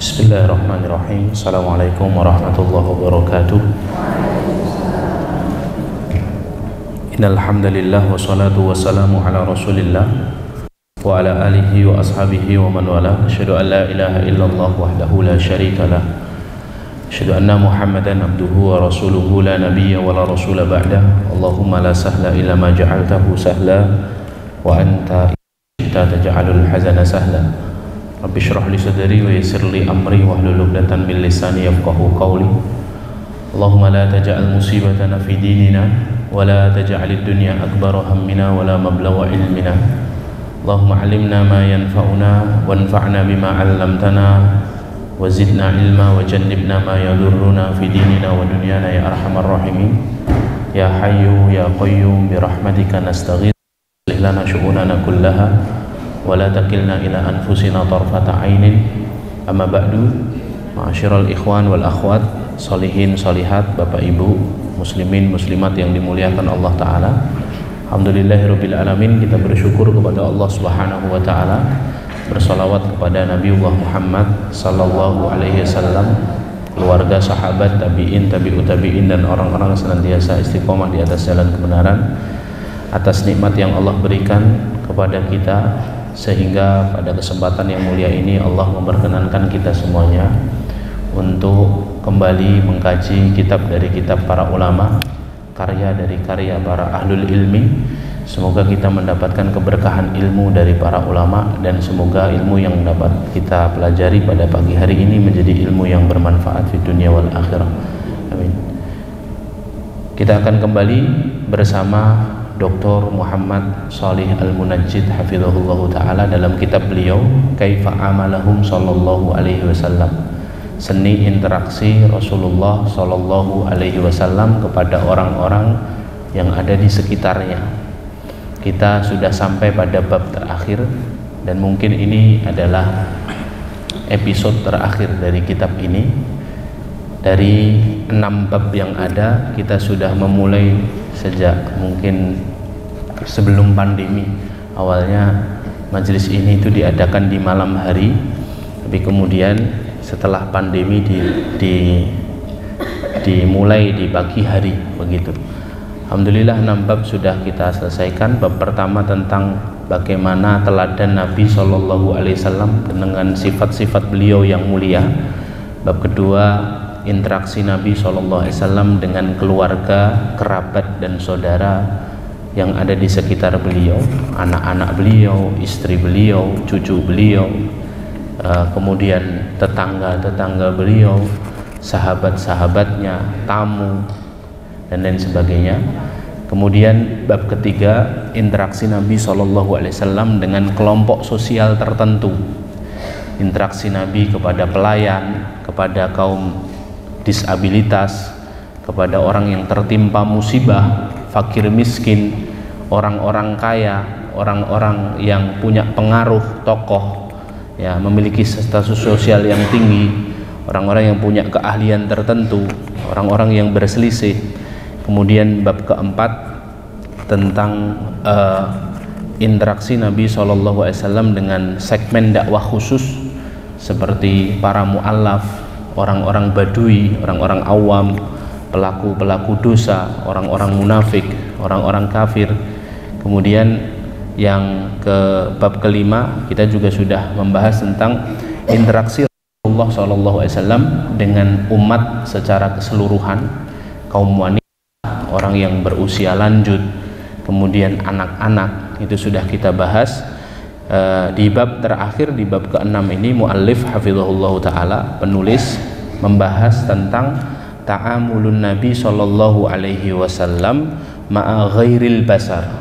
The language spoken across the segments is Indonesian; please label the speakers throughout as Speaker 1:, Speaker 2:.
Speaker 1: Bismillahirrahmanirrahim. Assalamualaikum warahmatullahi wabarakatuh. Innal hamdalillah wassalatu wassalamu ala Rasulillah wa ala alihi wa ashabihi wa man wala. Asyhadu an la ilaha illallah wahdahu la syarika lah. Asyhadu anna Muhammadan abduhu wa rasuluhu la nabiyya wa la rasula ba'dah. Allahumma la sahla illa ma ja'altahu sahla wa anta taj'alul hazana sahla. Rabbi shrah li sadri wa yassir li amri wahlul 'uqdatam min lisani yafqahu qawli. Allahumma la taj'al musibatana fi dinina wa la taj'alid dunya akbara hammina wa la mablagha ilmina. Allahumma 'allimna ma yanfa'una wanfa'na bima 'allamtana wa zidna ilma wa jannibna ma yadurruna fi dinina wa dunyana ya arhamar rahimin. Ya hayyu ya qayyum bi rahmatika nastaghith lana syu'unana kullaha wa la takilna ila anfusina tarfata ainin. Amma ba'du, ma'asyiral ikhwan wal akhwat, sholihin sholihat, bapak ibu, muslimin muslimat yang dimuliakan Allah Ta'ala. Alhamdulillahirabbil alamin, kita bersyukur kepada Allah Subhanahu wa Ta'ala, bersalawat kepada Nabiullah Muhammad sallallahu alaihi wasallam, keluarga, sahabat, tabi'in, tabi'ut tabi'in, dan orang-orang senantiasa istiqomah di atas jalan kebenaran, atas nikmat yang Allah berikan kepada kita, sehingga pada kesempatan yang mulia ini Allah memperkenankan kita semuanya untuk kembali mengkaji kitab dari kitab para ulama, karya dari karya para ahlul ilmi. Semoga kita mendapatkan keberkahan ilmu dari para ulama, dan semoga ilmu yang dapat kita pelajari pada pagi hari ini menjadi ilmu yang bermanfaat di dunia wal akhirah. Amin. Kita akan kembali bersama Dr. Muhammad Shalih Al-Munajjid hafizahullah ta'ala dalam kitab beliau Kaifa Amalahum Sallallahu Alaihi Wasallam, seni interaksi Rasulullah Sallallahu Alaihi Wasallam kepada orang-orang yang ada di sekitarnya. Kita sudah sampai pada bab terakhir, dan mungkin ini adalah episode terakhir dari kitab ini. Dari 6 bab yang ada, kita sudah memulai sejak mungkin sebelum pandemi. Awalnya majelis ini itu diadakan di malam hari, tapi kemudian setelah pandemi dimulai di pagi hari begitu. Alhamdulillah 6 bab sudah kita selesaikan. Bab pertama tentang bagaimana teladan Nabi Shallallahu Alaihi Wasallam dengan sifat-sifat beliau yang mulia. Bab kedua, interaksi Nabi SAW dengan keluarga, kerabat, dan saudara yang ada di sekitar beliau, anak-anak beliau, istri beliau, cucu beliau, kemudian tetangga-tetangga beliau, sahabat-sahabatnya, tamu, dan lain sebagainya. Kemudian bab ketiga, interaksi Nabi SAW dengan kelompok sosial tertentu, interaksi Nabi kepada pelayan, kepada kaum disabilitas, kepada orang yang tertimpa musibah, fakir miskin, orang-orang kaya, orang-orang yang punya pengaruh, tokoh, ya, memiliki status sosial yang tinggi, orang-orang yang punya keahlian tertentu, orang-orang yang berselisih. Kemudian bab keempat tentang interaksi Nabi SAW dengan segmen dakwah khusus seperti para mu'allaf, orang-orang badui, orang-orang awam, pelaku-pelaku dosa, orang-orang munafik, orang-orang kafir. Kemudian yang ke bab kelima, kita juga sudah membahas tentang interaksi Rasulullah SAW dengan umat secara keseluruhan, kaum wanita, orang yang berusia lanjut, kemudian anak-anak, itu sudah kita bahas. Di bab terakhir, di bab ke-6 ini, muallif hafizahullah ta'ala, penulis, membahas tentang ta'amulun Nabi Sallallahu Alaihi Wasallam ma'a ghairil basar,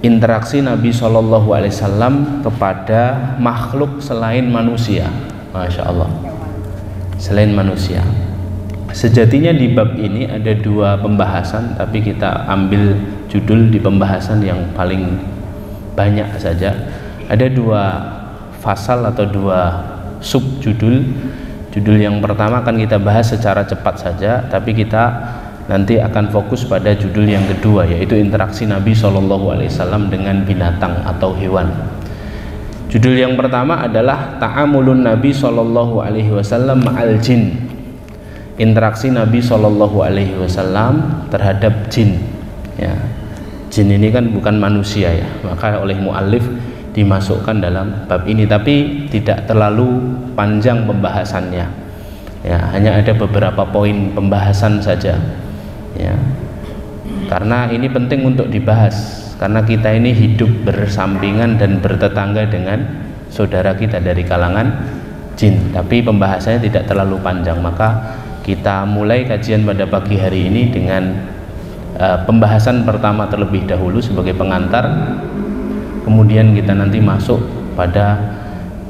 Speaker 1: interaksi Nabi Sallallahu Alaihi Wasallam kepada makhluk selain manusia. Masya Allah, selain manusia. Sejatinya di bab ini ada 2 pembahasan, tapi kita ambil judul di pembahasan yang paling banyak saja. Ada 2 fasal atau 2 subjudul. Judul yang pertama akan kita bahas secara cepat saja, tapi kita nanti akan fokus pada judul yang kedua, yaitu interaksi Nabi SAW dengan binatang atau hewan. Judul yang pertama adalah Ta'amulun Nabi Sallallahu Alaihi Wasallam ma'al jin. Interaksi Nabi Sallallahu Alaihi Wasallam terhadap jin. Ya, jin ini kan bukan manusia ya, maka oleh muallif dimasukkan dalam bab ini, tapi tidak terlalu panjang pembahasannya. Ya, hanya ada beberapa poin pembahasan saja. Ya, karena ini penting untuk dibahas. Karena kita ini hidup bersampingan dan bertetangga dengan saudara kita dari kalangan jin, tapi pembahasannya tidak terlalu panjang, maka kita mulai kajian pada pagi hari ini dengan pembahasan pertama terlebih dahulu sebagai pengantar, kemudian kita nanti masuk pada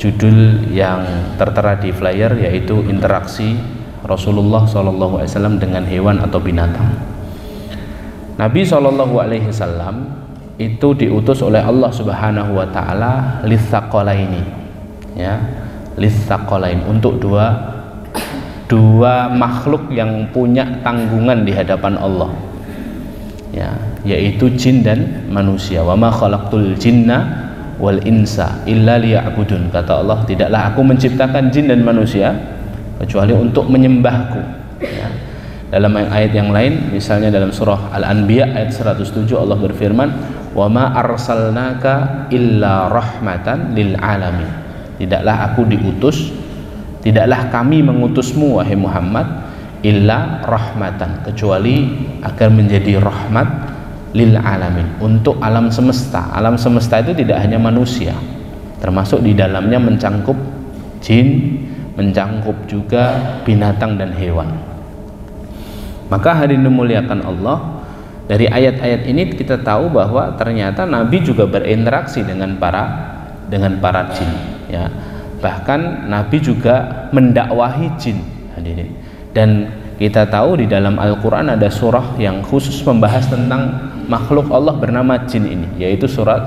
Speaker 1: judul yang tertera di flyer, yaitu interaksi Rasulullah SAW dengan hewan atau binatang. Nabi SAW itu diutus oleh Allah Subhanahu wa taala litsaqalaini, ya, litsaqalain, untuk dua makhluk yang punya tanggungan di hadapan Allah, ya, yaitu jin dan manusia. Wa ma khalaqtul jinna wal insa illa liya'budun, kata Allah, tidaklah aku menciptakan jin dan manusia kecuali untuk menyembahku, ya. Dalam ayat yang lain, misalnya dalam surah Al-Anbiya ayat 107, Allah berfirman, wa ma arsalnaka illa rahmatan lil alamin, tidaklah aku diutus, tidaklah kami mengutusmu wahai Muhammad, illa rahmatan, kecuali agar menjadi rahmat, lil alamin, untuk alam semesta. Alam semesta itu tidak hanya manusia, termasuk di dalamnya mencangkup jin, mencangkup juga binatang dan hewan. Maka hadirin dimuliakan Allah, dari ayat-ayat ini kita tahu bahwa ternyata Nabi juga berinteraksi dengan para jin, ya. Bahkan Nabi juga mendakwahi jin, hadirin. Dan kita tahu di dalam Al-Quran ada surah yang khusus membahas tentang makhluk Allah bernama jin ini, yaitu surat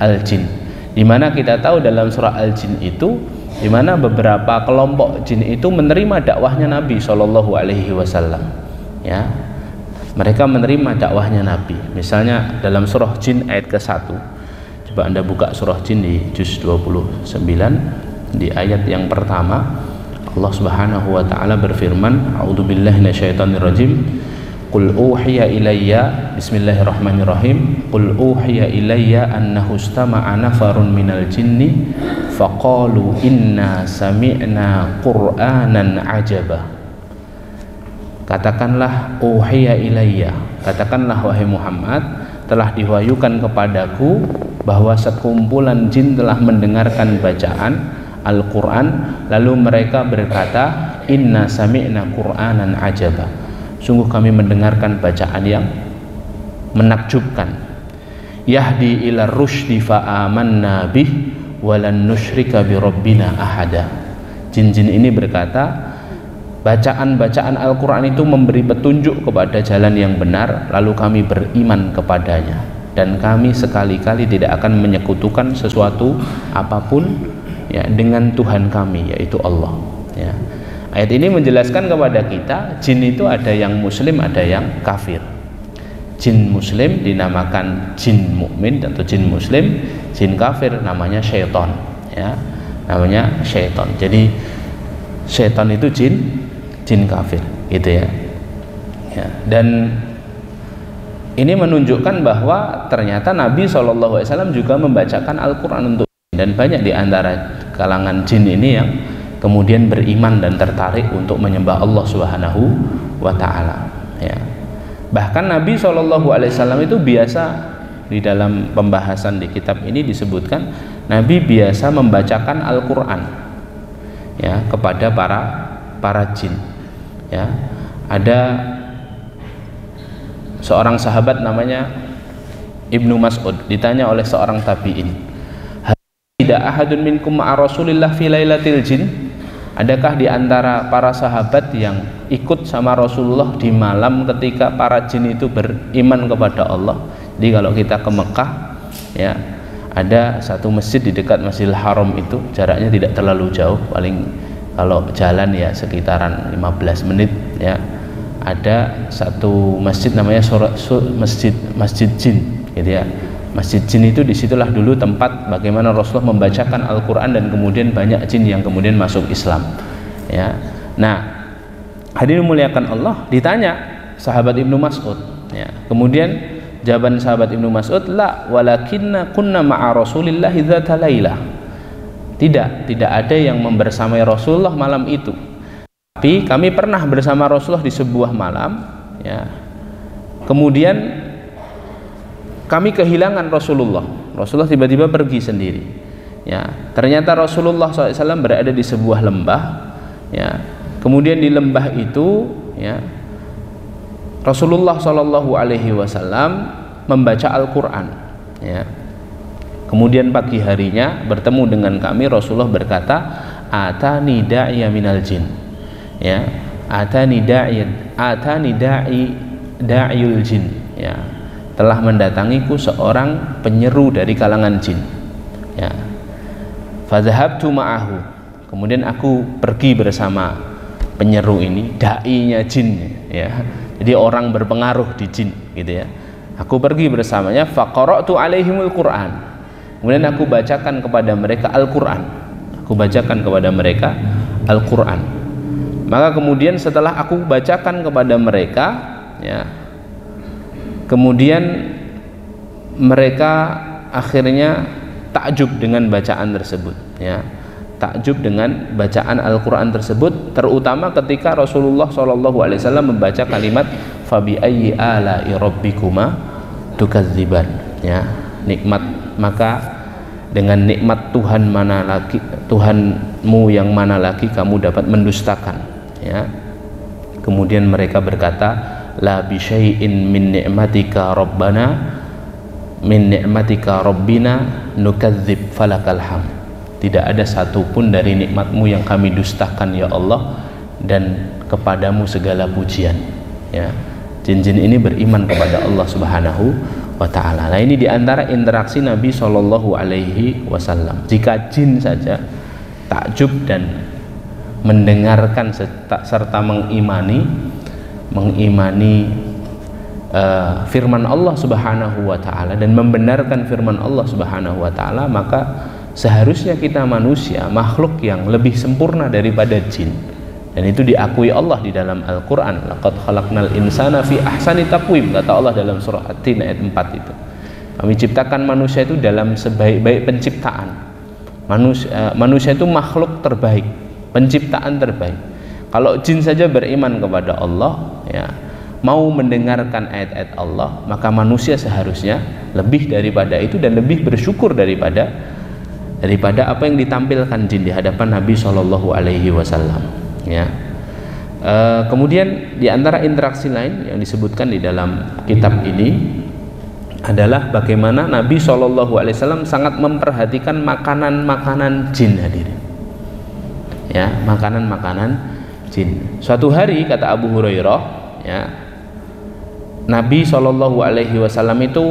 Speaker 1: Al-Jin, dimana kita tahu dalam surah Al-Jin itu, dimana beberapa kelompok jin itu menerima dakwahnya Nabi SAW, ya. Mereka menerima dakwahnya Nabi. Misalnya dalam surah Jin ayat ke-1, coba Anda buka surah Jin di juz 29, di ayat yang pertama, Allah Subhanahu wa taala berfirman, a'udzubillahi minasyaitonirrajim, qul uhiya ilayya, bismillahirrahmanirrahim, qul uhiya ilayya annahu istama'a nafarun minal jinni faqalu inna sami'na qur'anan ajaba. Katakanlah, uhiya ilayya, katakanlah wahai Muhammad, telah diwahyukan kepadaku bahwa sekumpulan jin telah mendengarkan bacaan Al-Quran, lalu mereka berkata, inna sami'na qur'anan ajaba, sungguh kami mendengarkan bacaan yang menakjubkan. Yahdi ila rusydi fa'amanna bih walan nusyrika bi rabbina ahada. Jin-jin ini berkata, bacaan-bacaan Al-Quran itu memberi petunjuk kepada jalan yang benar, lalu kami beriman kepadanya, dan kami sekali-kali tidak akan menyekutukan sesuatu apapun, ya, dengan Tuhan kami, yaitu Allah, ya. Ayat ini menjelaskan kepada kita, jin itu ada yang muslim, ada yang kafir. Jin muslim dinamakan jin mukmin atau jin muslim, jin kafir namanya syaitan, ya, namanya syaitan. Jadi syaitan itu jin kafir, gitu ya. Ya, dan ini menunjukkan bahwa ternyata Nabi SAW juga membacakan Al-Quran untuk jin, dan banyak di antara kalangan jin ini yang kemudian beriman dan tertarik untuk menyembah Allah Subhanahu wa taala, ya. Bahkan Nabi SAW itu biasa, di dalam pembahasan di kitab ini disebutkan, Nabi biasa membacakan Al-Quran, ya, kepada para jin, ya. Ada seorang sahabat namanya Ibnu Mas'ud, ditanya oleh seorang tabi'in, tidak ahadun minkum ma'a Rasulillah fi lailatil jin, adakah di antara para sahabat yang ikut sama Rasulullah di malam ketika para jin itu beriman kepada Allah? Jadi kalau kita ke Mekah, ya, ada satu masjid di dekat Masjidil Haram, itu jaraknya tidak terlalu jauh, paling kalau jalan ya sekitaran 15 menit, ya. Ada satu masjid namanya masjid jin, gitu ya, Masjid Jin itu disitulah dulu tempat bagaimana Rasulullah membacakan Al-Quran dan kemudian banyak jin yang kemudian masuk Islam. Ya, nah hadirin muliakan Allah, ditanya sahabat Ibnu Mas'ud. Ya, kemudian jawaban sahabat Ibnu Mas'ud, la walakinna kunna ma'a Rasulillah dzata lailah. Tidak ada yang membersamai Rasulullah malam itu. Tapi kami pernah bersama Rasulullah di sebuah malam. Ya, kemudian kami kehilangan Rasulullah. Rasulullah tiba-tiba pergi sendiri. Ya, ternyata Rasulullah SAW berada di sebuah lembah. Ya, kemudian di lembah itu, ya, Rasulullah SAW membaca Al-Quran. Ya. Kemudian pagi harinya bertemu dengan kami, Rasulullah berkata, atani da'iya minal jin. Ya, atani da'iyul jin. Ya, telah mendatangiku seorang penyeru dari kalangan jin. Ya. Fadhahabtu ma'ahu. Kemudian aku pergi bersama penyeru ini, da'inya jin, ya. Jadi orang berpengaruh di jin, gitu ya. Aku pergi bersamanya, faqara'tu alaihimul Qur'an. Kemudian aku bacakan kepada mereka Al-Qur'an. Aku bacakan kepada mereka Al-Qur'an. Maka kemudian setelah aku bacakan kepada mereka, ya, kemudian mereka akhirnya takjub dengan bacaan tersebut, ya, takjub dengan bacaan Al-Quran tersebut, terutama ketika Rasulullah SAW membaca kalimat fabi ayyi ala'i rabbikuma tukadziban. Ya, nikmat, maka dengan nikmat Tuhan mana lagi, Tuhanmu yang mana lagi kamu dapat mendustakan. Ya, kemudian mereka berkata, la bi syai'in min ni'matika rabbina nukadzib falakal hamd. Tidak ada satupun dari nikmatmu yang kami dustakan ya Allah, dan kepadamu segala pujian. Ya, jin-jin ini beriman kepada Allah Subhanahu wa ta'ala. Nah, ini diantara interaksi Nabi SAW. Jika jin saja takjub dan mendengarkan serta mengimani firman Allah Subhanahu wa ta'ala dan membenarkan firman Allah Subhanahu wa ta'ala, maka seharusnya kita manusia, makhluk yang lebih sempurna daripada jin. Dan itu diakui Allah di dalam Al-Quran, laqad khalaqnal insana fi ahsani taqwim, kata Allah dalam surah At-Tin ayat 4 itu. Kami ciptakan manusia itu dalam sebaik-baik penciptaan. Manusia itu makhluk terbaik, penciptaan terbaik. Kalau jin saja beriman kepada Allah, ya, mau mendengarkan ayat-ayat Allah, maka manusia seharusnya lebih daripada itu dan lebih bersyukur daripada apa yang ditampilkan jin di hadapan Nabi SAW. Ya. Kemudian di antara interaksi lain yang disebutkan di dalam kitab ini adalah bagaimana Nabi SAW sangat memperhatikan makanan-makanan jin, hadirin. Ya, makanan-makanan jin. Suatu hari kata Abu Hurairah, ya, Nabi SAW itu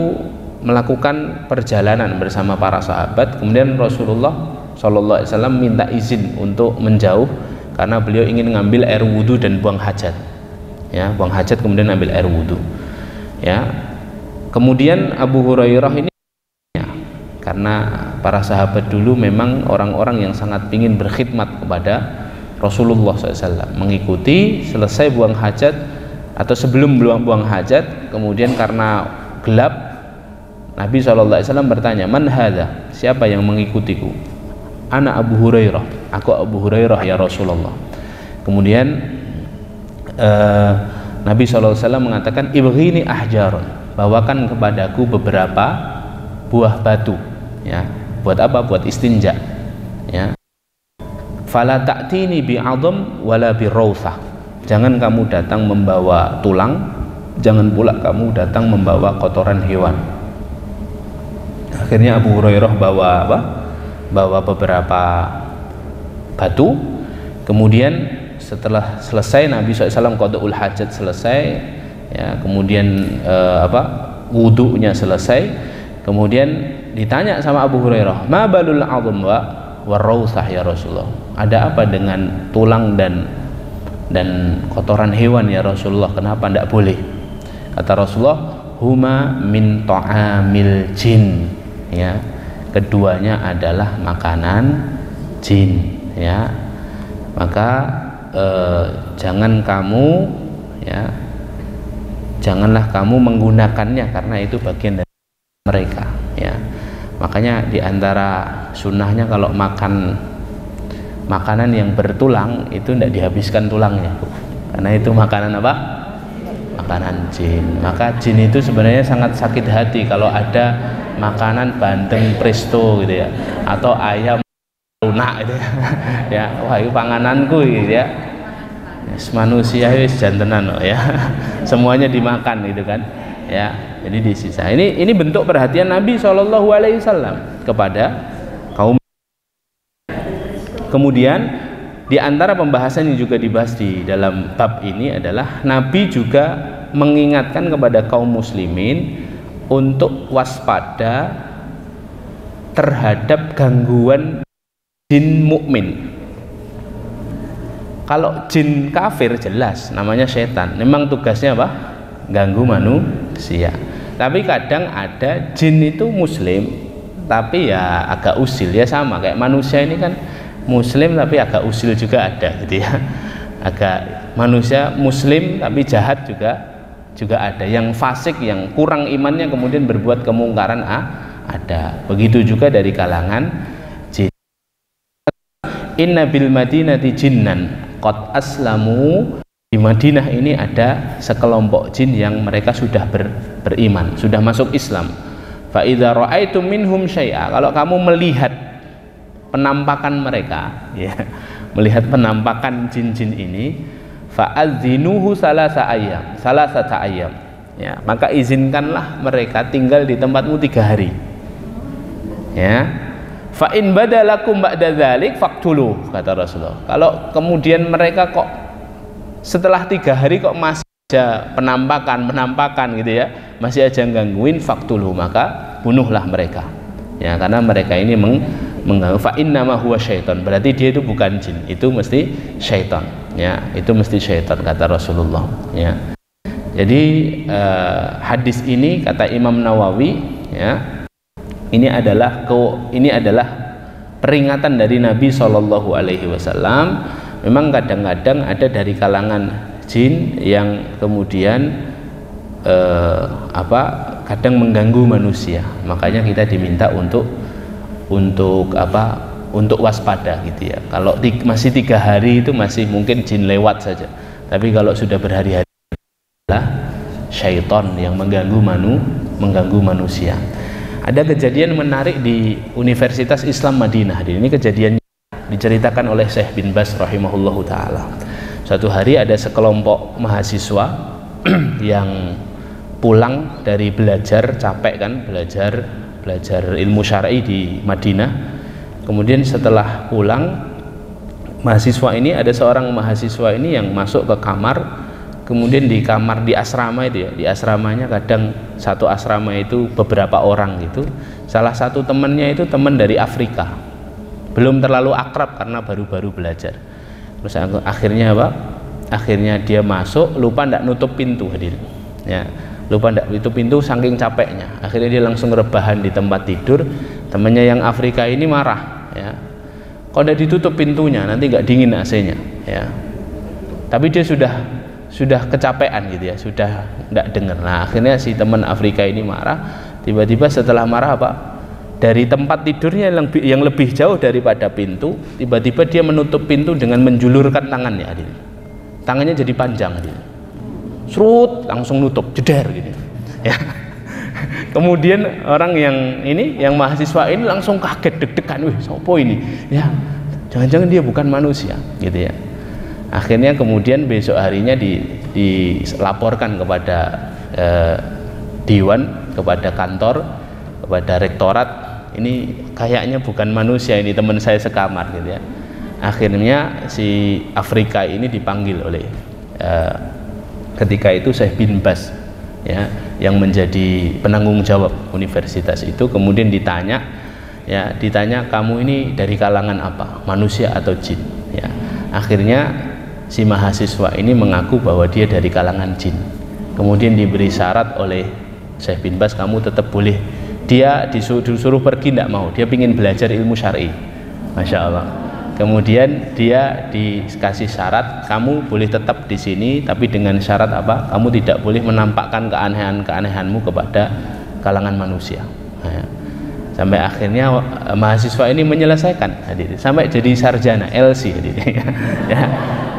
Speaker 1: melakukan perjalanan bersama para sahabat. Kemudian Rasulullah SAW minta izin untuk menjauh karena beliau ingin mengambil air wudhu dan buang hajat. Ya, buang hajat kemudian ambil air wudhu. Ya, kemudian Abu Hurairah ini, ya, karena para sahabat dulu memang orang-orang yang sangat ingin berkhidmat kepada Rasulullah SAW, mengikuti selesai buang hajat atau sebelum buang hajat, kemudian karena gelap Nabi SAW bertanya, man hadza, siapa yang mengikutiku? Ana Abu Hurairah, aku Abu Hurairah ya Rasulullah. Kemudian Nabi SAW mengatakan, ibghini ahjarun, bawakan kepadaku beberapa buah batu. Ya, buat apa? Buat istinja. Ya, fala ta'tini bi'adham wala birrawthah, jangan kamu datang membawa tulang, jangan pula kamu datang membawa kotoran hewan. Akhirnya Abu Hurairah bawa apa? Bawa beberapa batu. Kemudian setelah selesai Nabi SAW qadaul hajat selesai, ya, kemudian wudunya selesai, kemudian ditanya sama Abu Hurairah, ma balul 'adham warrawthah ya Rasulullah, ada apa dengan tulang dan kotoran hewan ya Rasulullah, kenapa tidak boleh? Kata Rasulullah, huma min ta'amil jin, ya, keduanya adalah makanan jin, ya. Maka jangan kamu, ya, janganlah kamu menggunakannya karena itu bagian dari mereka, ya. Makanya diantara sunnahnya kalau makan makanan yang bertulang itu tidak dihabiskan tulangnya, karena itu makanan apa? Makanan jin. Maka jin itu sebenarnya sangat sakit hati kalau ada makanan bandeng presto gitu ya, atau ayam lunak gitu ya. Ya, wah itu pangananku gitu ya. Manusia wis jantenan loh, ya. Semuanya dimakan gitu kan. Ya, jadi disisa. Ini bentuk perhatian Nabi SAW kepada kaum. Kemudian di antara pembahasan yang juga dibahas di dalam bab ini adalah Nabi juga mengingatkan kepada kaum muslimin untuk waspada terhadap gangguan jin mukmin. Kalau jin kafir jelas namanya setan, memang tugasnya apa? Ganggu manusia. Tapi kadang ada jin itu muslim tapi ya agak usil, ya sama kayak manusia ini kan muslim tapi agak usil juga ada gitu ya. Agak manusia muslim tapi jahat juga ada, yang fasik, yang kurang imannya kemudian berbuat kemungkaran ada. Begitu juga dari kalangan jin. Inna bil madinati jinnan qad aslamu. Di Madinah ini ada sekelompok jin yang mereka sudah beriman, sudah masuk Islam. Fa idza ra'aitum minhum syai'a, kalau kamu melihat penampakan mereka, ya, melihat penampakan jin-jin ini, fa'adzinuhu salasata ayyam, ya, maka izinkanlah mereka tinggal di tempatmu 3 hari, ya. Fa in badalakum ba'da dzalik faqtulu, kata Rasulullah. Kalau kemudian mereka kok setelah 3 hari kok masih aja penampakan gitu ya, masih aja gangguin, faqtulu, maka bunuhlah mereka, ya, karena mereka ini mengganggu. Fa innama huwa syaiton, berarti dia itu bukan jin, itu mesti syaiton, ya, itu mesti syaiton, kata Rasulullah, ya. Jadi hadis ini kata Imam Nawawi, ya, ini adalah peringatan dari Nabi SAW. Memang kadang-kadang ada dari kalangan jin yang kemudian kadang mengganggu manusia, makanya kita diminta untuk waspada gitu ya. Kalau masih 3 hari itu masih mungkin jin lewat saja, tapi kalau sudah berhari-hari adalah syaiton yang mengganggu manusia. Ada kejadian menarik di Universitas Islam Madinah. Ini kejadian diceritakan oleh Syekh bin Baz rahimahullahu taala. Suatu hari ada sekelompok mahasiswa yang pulang dari belajar, capek kan, belajar ilmu syar'i di Madinah. Kemudian setelah pulang, ada seorang mahasiswa ini yang masuk ke kamar. Kemudian di kamar di asrama itu ya, di asramanya kadang satu asrama itu beberapa orang gitu. Salah satu temannya itu teman dari Afrika, belum terlalu akrab karena baru-baru belajar. Terus akhirnya apa? Akhirnya dia masuk, lupa ndak nutup pintu, hadirin. Ya, lupa ndak nutup pintu saking capeknya. Akhirnya dia langsung rebahan di tempat tidur. Temannya yang Afrika ini marah, ya. Kok ndak ditutup pintunya, nanti nggak dingin AC-nya, ya. Tapi dia sudah kecapean gitu ya, sudah ndak dengar. Nah, akhirnya si teman Afrika ini marah. Tiba-tiba setelah marah apa? Dari tempat tidurnya yang lebih jauh daripada pintu, tiba-tiba dia menutup pintu dengan menjulurkan tangannya, hadirin. Tangannya jadi panjang, hadirin. Serut, langsung nutup, jeder gitu. Ya. Kemudian orang yang mahasiswa ini langsung kaget, deg-degan, wih, sopo ini? Ya, jangan-jangan dia bukan manusia, gitu ya. Akhirnya kemudian besok harinya dilaporkan kepada diwan, kepada kantor, kepada rektorat. Ini kayaknya bukan manusia, ini teman saya sekamar gitu ya. Akhirnya si Afrika ini dipanggil oleh ketika itu Syekh bin Baz, ya, yang menjadi penanggung jawab universitas itu. Kemudian ditanya, kamu ini dari kalangan apa, manusia atau jin, ya. Akhirnya si mahasiswa ini mengaku bahwa dia dari kalangan jin. Kemudian diberi syarat oleh Syekh bin Baz kamu tetap boleh. Dia disuruh pergi tidak mau, dia ingin belajar ilmu syar'i, Masya Allah. Kemudian dia dikasih syarat, kamu boleh tetap di sini, tapi dengan syarat apa? Kamu tidak boleh menampakkan keanehanmu kepada kalangan manusia. Nah, sampai akhirnya mahasiswa ini menyelesaikan, sampai jadi sarjana LC,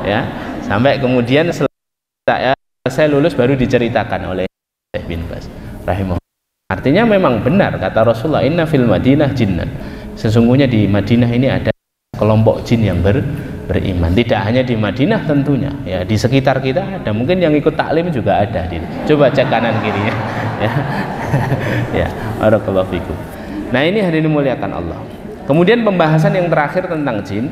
Speaker 1: ya. Sampai kemudian selesai lulus baru diceritakan oleh Syekh bin Baz rahimahullah. Artinya memang benar kata Rasulullah, inna fil Madinah jinnan, sesungguhnya di Madinah ini ada kelompok jin yang beriman. Tidak hanya di Madinah tentunya, ya di sekitar kita ada, mungkin yang ikut taklim juga ada. Coba cek kanan kirinya, ya. Ya, barakallahu fikum. Nah, ini hadirin dimuliakan Allah. Kemudian pembahasan yang terakhir tentang jin,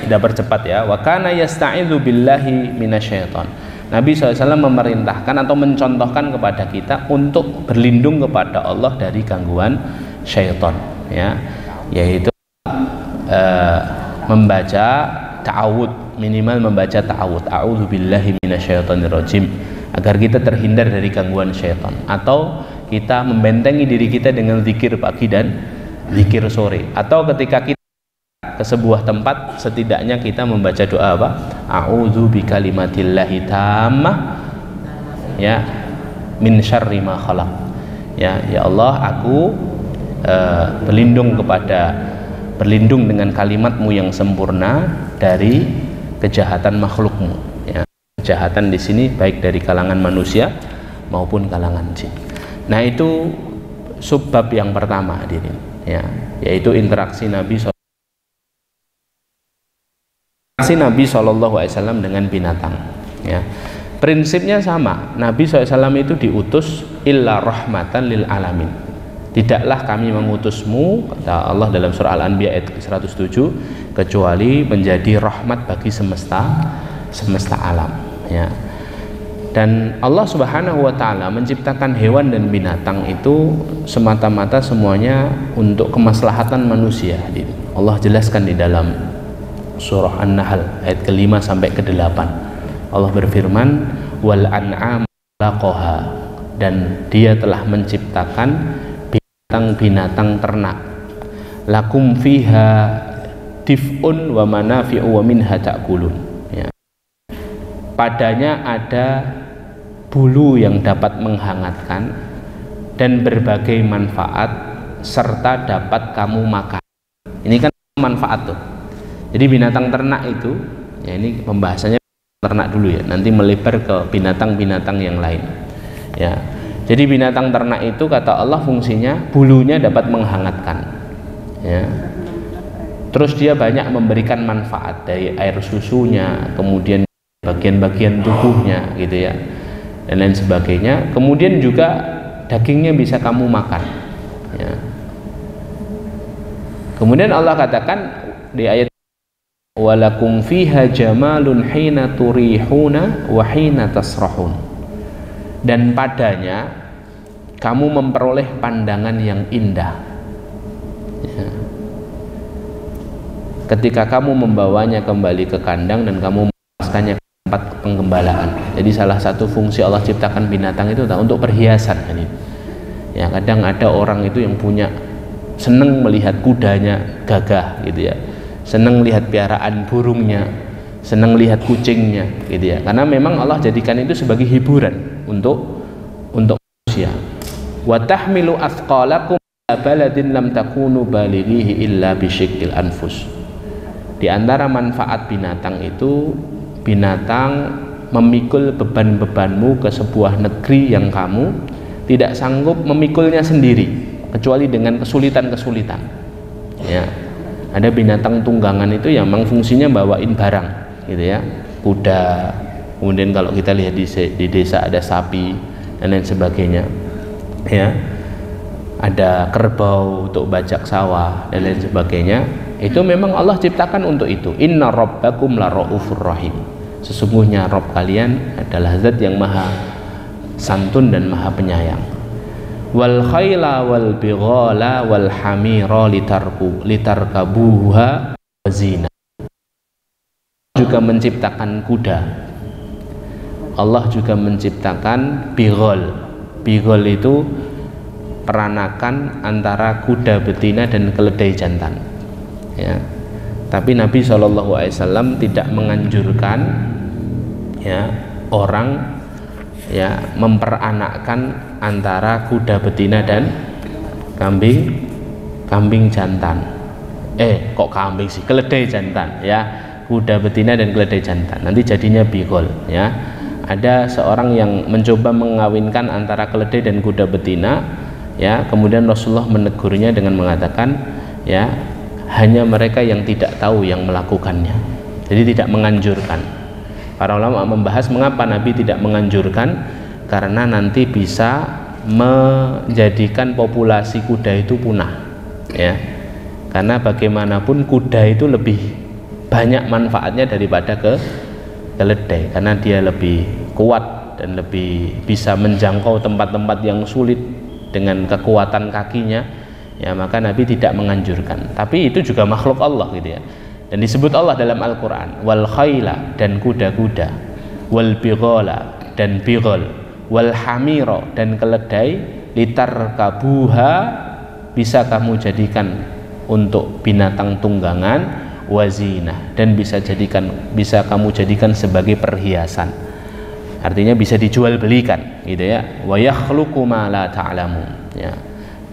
Speaker 1: kita percepat ya. Wa kana yasta'idzu billahi minasyaiton. Nabi SAW memerintahkan atau mencontohkan kepada kita untuk berlindung kepada Allah dari gangguan syaitan, ya, yaitu membaca ta'awud, minimal membaca ta'awud, a'udzubillahi minasyaitonirrajim, agar kita terhindar dari gangguan syaitan, atau kita membentengi diri kita dengan zikir pagi dan zikir sore, atau ketika kita ke sebuah tempat setidaknya kita membaca doa apa? A'udzu bikalimatillahi tammah, ya, min syarri ma khalaq. Ya Allah, aku berlindung dengan kalimatmu yang sempurna dari kejahatan makhlukmu. Ya, kejahatan di sini baik dari kalangan manusia maupun kalangan jin. Nah, itu subbab yang pertama, hadirin, ya, yaitu interaksi Nabi SAW dengan binatang, ya. Prinsipnya sama, Nabi SAW itu diutus illa rahmatan lil alamin. Tidaklah kami mengutusmu, kata Allah dalam surah Al-Anbiya ayat 107, kecuali menjadi rahmat bagi semesta alam, ya. Dan Allah Subhanahu wa Ta'ala menciptakan hewan dan binatang itu semata-mata semuanya untuk kemaslahatan manusia. Allah jelaskan di dalam surah An-Nahl ayat ke-5 sampai ke-8. Allah berfirman, wal an'am laqaha, dan dia telah menciptakan binatang-binatang ternak, lakum fiha dif'un wa manafi'u wa minha ta'kulun, ya. Padanya ada bulu yang dapat menghangatkan dan berbagai manfaat serta dapat kamu makan. Ini kan manfaat tuh. Jadi binatang ternak itu, ya, ini pembahasannya ternak dulu ya, nanti melebar ke binatang-binatang yang lain, ya. Jadi binatang ternak itu kata Allah fungsinya bulunya dapat menghangatkan, ya. Terus dia banyak memberikan manfaat dari air susunya, kemudian bagian-bagian tubuhnya gitu ya, dan lain sebagainya. Kemudian juga dagingnya bisa kamu makan, ya. Kemudian Allah katakan di ayat walakum fiha jamalun hina turihuna wa hina tasrahun, dan padanya kamu memperoleh pandangan yang indah, ya, ketika kamu membawanya kembali ke kandang dan kamu melepaskannya ke tempat penggembalaan. Jadi salah satu fungsi Allah ciptakan binatang itu untuk perhiasan, ya. Kadang ada orang itu yang punya seneng melihat kudanya gagah gitu ya, senang lihat piaraan burungnya, senang lihat kucingnya gitu ya, karena memang Allah jadikan itu sebagai hiburan untuk manusia. Wa tahmilu athqalakum ila baladin lam takunu balighihi illa bisyiqqil anfus. Di antara manfaat binatang itu, binatang memikul beban-bebanmu ke sebuah negeri yang kamu tidak sanggup memikulnya sendiri kecuali dengan kesulitan-kesulitan, ya. Ada binatang tunggangan itu yang memang fungsinya bawain barang gitu ya, kuda, kemudian kalau kita lihat di desa ada sapi dan lain sebagainya, ya, ada kerbau untuk bajak sawah dan lain sebagainya. Itu memang Allah ciptakan untuk itu. Inna rabbakum la raufur rahim, sesungguhnya Rabb kalian adalah zat yang maha santun dan maha penyayang. Wal khayla wal bighala wal hamira litarkabuha wazina, juga menciptakan kuda. Allah juga menciptakan bighal. Bigol itu peranakan antara kuda betina dan keledai jantan. Ya. Tapi Nabi SAW tidak menganjurkan ya orang ya memperanakkan antara kuda betina dan kambing jantan. Kok kambing sih? Keledai jantan ya. Kuda betina dan keledai jantan. Nanti jadinya bigol ya. Ada seorang yang mencoba mengawinkan antara keledai dan kuda betina ya, kemudian Rasulullah menegurnya dengan mengatakan ya, hanya mereka yang tidak tahu yang melakukannya, jadi tidak menganjurkan. Para ulama membahas mengapa Nabi tidak menganjurkan, karena nanti bisa menjadikan populasi kuda itu punah ya, karena bagaimanapun kuda itu lebih banyak manfaatnya daripada keledai, karena dia lebih kuat dan lebih bisa menjangkau tempat-tempat yang sulit dengan kekuatan kakinya ya, maka Nabi tidak menganjurkan. Tapi itu juga makhluk Allah gitu ya, dan disebut Allah dalam Al-Quran, wal khayla, dan kuda-kuda, wal bighala, dan bigol, wal hamiro, dan keledai, litarkabuha, bisa kamu jadikan untuk binatang tunggangan, wazinah, dan bisa kamu jadikan sebagai perhiasan, artinya bisa dijual belikan gitu ya. Wa yakhluqu ma la ta'lamun ya,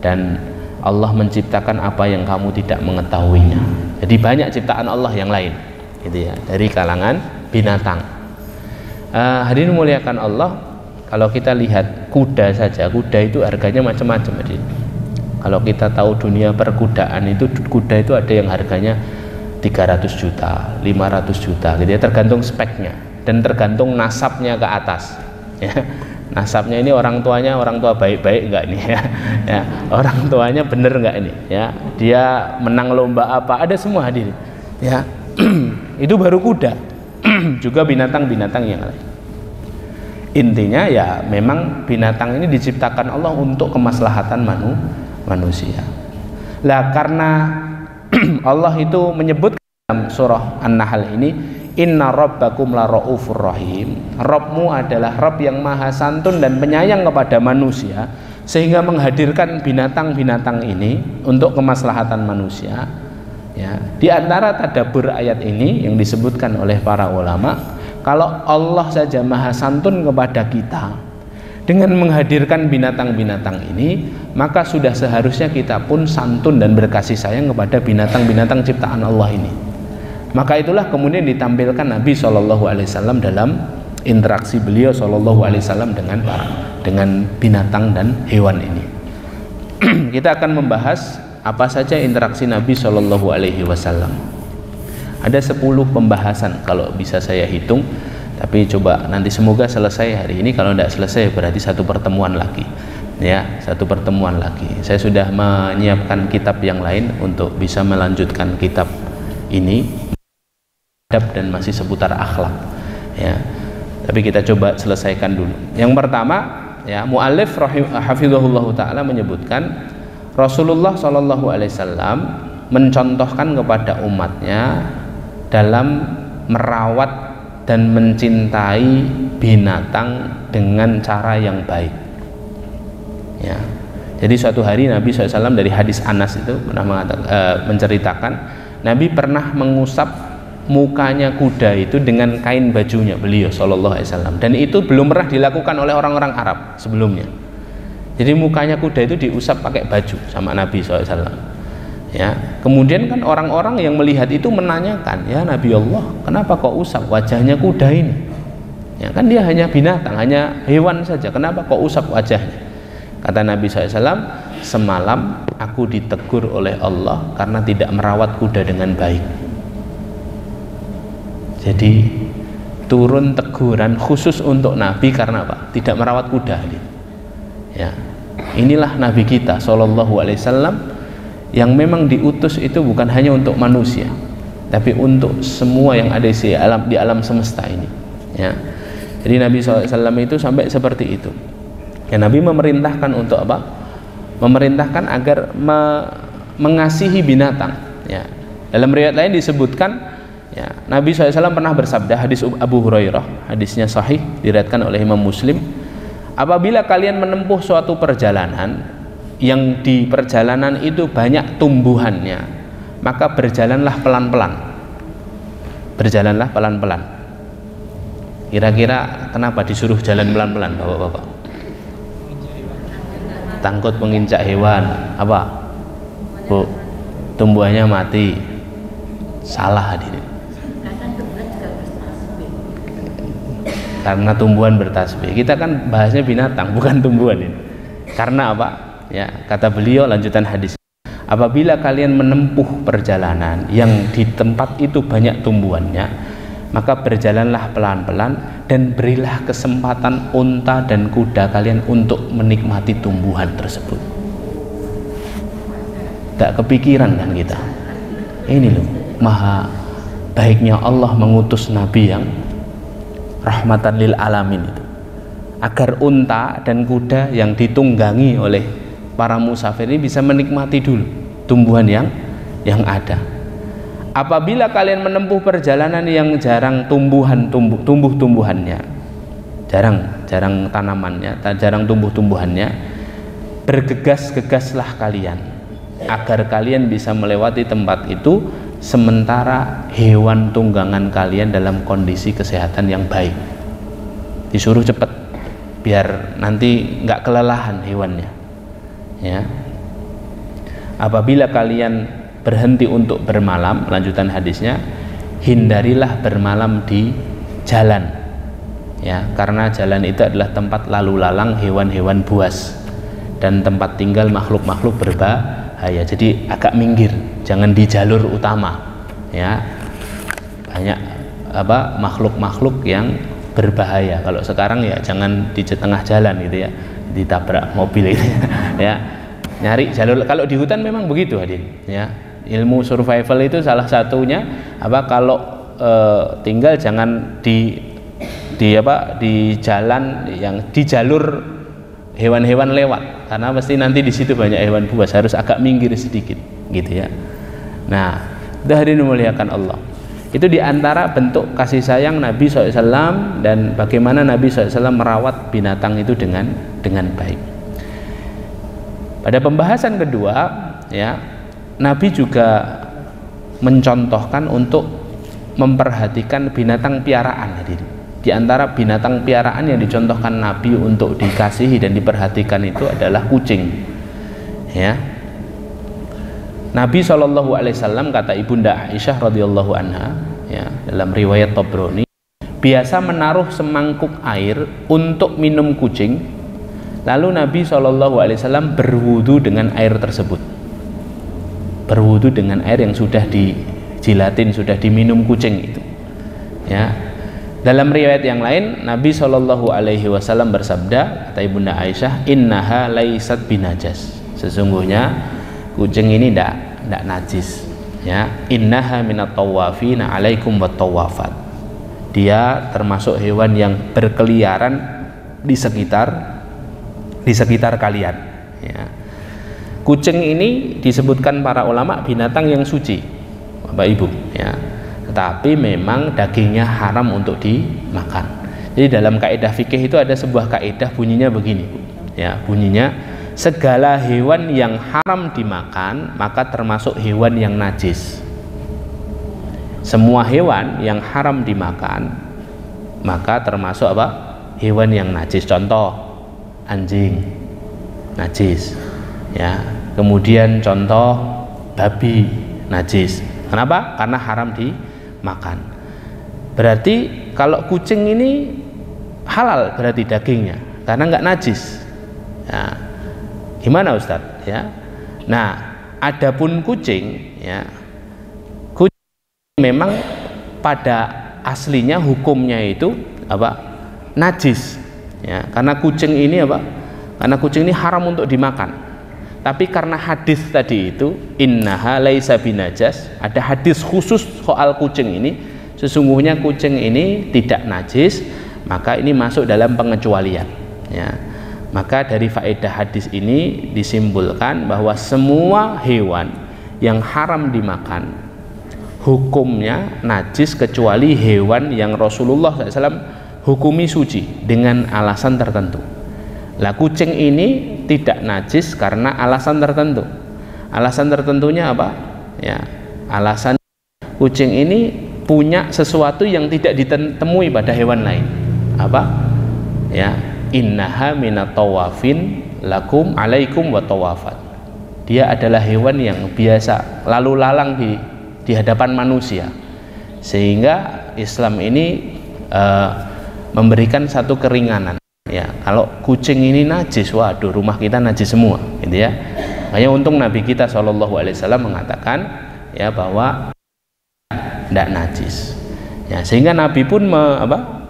Speaker 1: dan Allah menciptakan apa yang kamu tidak mengetahuinya. Jadi banyak ciptaan Allah yang lain gitu ya, dari kalangan binatang. Hadirin muliakan Allah, kalau kita lihat kuda saja, kuda itu harganya macam-macam. Kalau kita tahu dunia perkudaan itu, kuda itu ada yang harganya 300 juta, 500 juta gitu ya, tergantung speknya dan tergantung nasabnya ke atas ya. Nasabnya ini orang tua baik-baik enggak ini ya, ya, orang tuanya bener enggak ini ya, dia menang lomba apa, ada semua hadirin ya. Itu baru kuda. Juga binatang-binatang yang lain. Intinya ya memang binatang ini diciptakan Allah untuk kemaslahatan manusia. Lah karena Allah itu menyebut dalam surah An-Nahl ini, inna rabbakum la ra'ufur rahim, Rabbmu adalah Rabb yang maha santun dan penyayang kepada manusia, sehingga menghadirkan binatang-binatang ini untuk kemaslahatan manusia ya. Di antara tadabbur ayat ini yang disebutkan oleh para ulama, kalau Allah saja maha santun kepada kita dengan menghadirkan binatang-binatang ini, maka sudah seharusnya kita pun santun dan berkasih sayang kepada binatang-binatang ciptaan Allah ini. Maka itulah kemudian ditampilkan Nabi SAW dalam interaksi beliau SAW dengan binatang dan hewan ini. Kita akan membahas apa saja interaksi Nabi SAW. Ada 10 pembahasan kalau bisa saya hitung, tapi coba nanti semoga selesai hari ini. Kalau tidak selesai berarti satu pertemuan lagi ya, satu pertemuan lagi. Saya sudah menyiapkan kitab yang lain untuk bisa melanjutkan kitab ini, adab dan masih seputar akhlak ya, tapi kita coba selesaikan dulu. Yang pertama ya, muallif hafizahullah taala menyebutkan Rasulullah SAW mencontohkan kepada umatnya dalam merawat dan mencintai binatang dengan cara yang baik ya. Jadi suatu hari Nabi SAW, dari hadis Anas itu pernah menceritakan, Nabi pernah mengusap mukanya kuda itu dengan kain bajunya beliau SAW, dan itu belum pernah dilakukan oleh orang-orang Arab sebelumnya. Jadi mukanya kuda itu diusap pakai baju sama Nabi SAW ya. Kemudian kan orang-orang yang melihat itu menanyakan, ya Nabi Allah, kenapa kok usap wajahnya kuda ini ya, kan dia hanya binatang, hanya hewan saja, kenapa kok usap wajahnya? Kata Nabi SAW, semalam aku ditegur oleh Allah karena tidak merawat kuda dengan baik. Jadi turun teguran khusus untuk Nabi karena apa? Tidak merawat kuda ya. Inilah Nabi kita SAW, yang memang diutus itu bukan hanya untuk manusia, tapi untuk semua yang ada di alam semesta ini ya. Jadi Nabi SAW itu sampai seperti itu ya. Nabi memerintahkan untuk apa? Memerintahkan agar mengasihi binatang ya. Dalam riwayat lain disebutkan ya, Nabi SAW pernah bersabda, hadis Abu Hurairah, hadisnya sahih, diriwayatkan oleh Imam Muslim, apabila kalian menempuh suatu perjalanan yang di perjalanan itu banyak tumbuhannya, maka berjalanlah pelan-pelan. Berjalanlah pelan-pelan. Kira-kira kenapa disuruh jalan pelan-pelan, Bapak-bapak? Takut menginjak hewan. Apa? Bu, tumbuhannya mati. Salah hadirin. Karena tumbuhan bertasbih. Kita kan bahasnya binatang, bukan tumbuhan ini. Karena apa? Ya, kata beliau lanjutan hadis. Apabila kalian menempuh perjalanan yang di tempat itu banyak tumbuhannya, maka berjalanlah pelan-pelan dan berilah kesempatan unta dan kuda kalian untuk menikmati tumbuhan tersebut. Tak kepikiran kan kita? Ini loh, maha baiknya Allah mengutus Nabi yang rahmatan lil alamin itu, agar unta dan kuda yang ditunggangi oleh para musafir ini bisa menikmati dulu tumbuhan yang ada. Apabila kalian menempuh perjalanan yang jarang tumbuh-tumbuhannya, jarang tanamannya, jarang tumbuh-tumbuhannya, bergegas-gegaslah kalian agar kalian bisa melewati tempat itu sementara hewan tunggangan kalian dalam kondisi kesehatan yang baik. Disuruh cepat biar nanti nggak kelelahan hewannya, ya. Apabila kalian berhenti untuk bermalam, lanjutan hadisnya, hindarilah bermalam di jalan, ya, karena jalan itu adalah tempat lalu lalang hewan-hewan buas dan tempat tinggal makhluk-makhluk berbahaya. Jadi agak minggir, jangan di jalur utama, ya. Banyak makhluk-makhluk yang berbahaya. Kalau sekarang ya jangan di tengah jalan gitu ya, ditabrak mobil gitu ya. Nyari jalur. Kalau di hutan memang begitu hadirin, ya. Ilmu survival itu salah satunya kalau tinggal jangan di jalan yang di jalur hewan-hewan lewat, karena pasti nanti di situ banyak hewan buas, harus agak minggir sedikit gitu ya. Nah, itu hadirin memuliakan Allah. Itu diantara bentuk kasih sayang Nabi SAW dan bagaimana Nabi SAW merawat binatang itu dengan baik. Pada pembahasan kedua, ya, Nabi juga mencontohkan untuk memperhatikan binatang piaraan. Di antara binatang piaraan yang dicontohkan Nabi untuk dikasihi dan diperhatikan itu adalah kucing, ya. Nabi SAW, kata Ibunda Aisyah radhiyallahu anha, ya, dalam riwayat Tabrani, biasa menaruh semangkuk air untuk minum kucing. Lalu Nabi SAW berwudu dengan air tersebut, berwudu dengan air yang sudah dijilatin, sudah diminum kucing itu, ya. Dalam riwayat yang lain, Nabi SAW bersabda, kata Ibunda Aisyah, innaha laisat binajas, sesungguhnya kucing ini tidak najis, ya. Innaha minat tawafina alaikum wat tawafat, dia termasuk hewan yang berkeliaran di sekitar kalian, ya. Kucing ini disebutkan para ulama binatang yang suci, Bapak Ibu, ya. Tetapi memang dagingnya haram untuk dimakan. Jadi dalam kaidah fikih itu ada sebuah kaidah, bunyinya begini, ya, bunyinya segala hewan yang haram dimakan maka termasuk hewan yang najis. Semua hewan yang haram dimakan maka termasuk hewan yang najis. Contoh, anjing najis, ya. Kemudian contoh, babi najis. Kenapa? Karena haram dimakan. Berarti kalau kucing ini halal berarti dagingnya karena nggak najis, ya. Gimana Ustadz, ya? Nah, adapun kucing, ya, kucing memang pada aslinya hukumnya itu najis, ya, karena kucing ini karena kucing ini haram untuk dimakan. Tapi karena hadis tadi itu innaha laisa binajas, ada hadis khusus soal kucing ini, sesungguhnya kucing ini tidak najis, maka ini masuk dalam pengecualian, ya. Maka dari faedah hadis ini disimpulkan bahwa semua hewan yang haram dimakan hukumnya najis kecuali hewan yang Rasulullah SAW hukumi suci dengan alasan tertentu. Lah kucing ini tidak najis karena alasan tertentu. Alasan tertentunya apa? Ya, alasan kucing ini punya sesuatu yang tidak ditemui pada hewan lain. Apa? Ya, innaha minat tawafin lakum alaikum wa tawafat. Dia adalah hewan yang biasa lalu lalang di hadapan manusia, sehingga Islam ini memberikan satu keringanan. Ya, kalau kucing ini najis, waduh, rumah kita najis semua, gitu ya. Makanya untung Nabi kita SAW mengatakan ya bahwa tidak najis. Ya, sehingga Nabi pun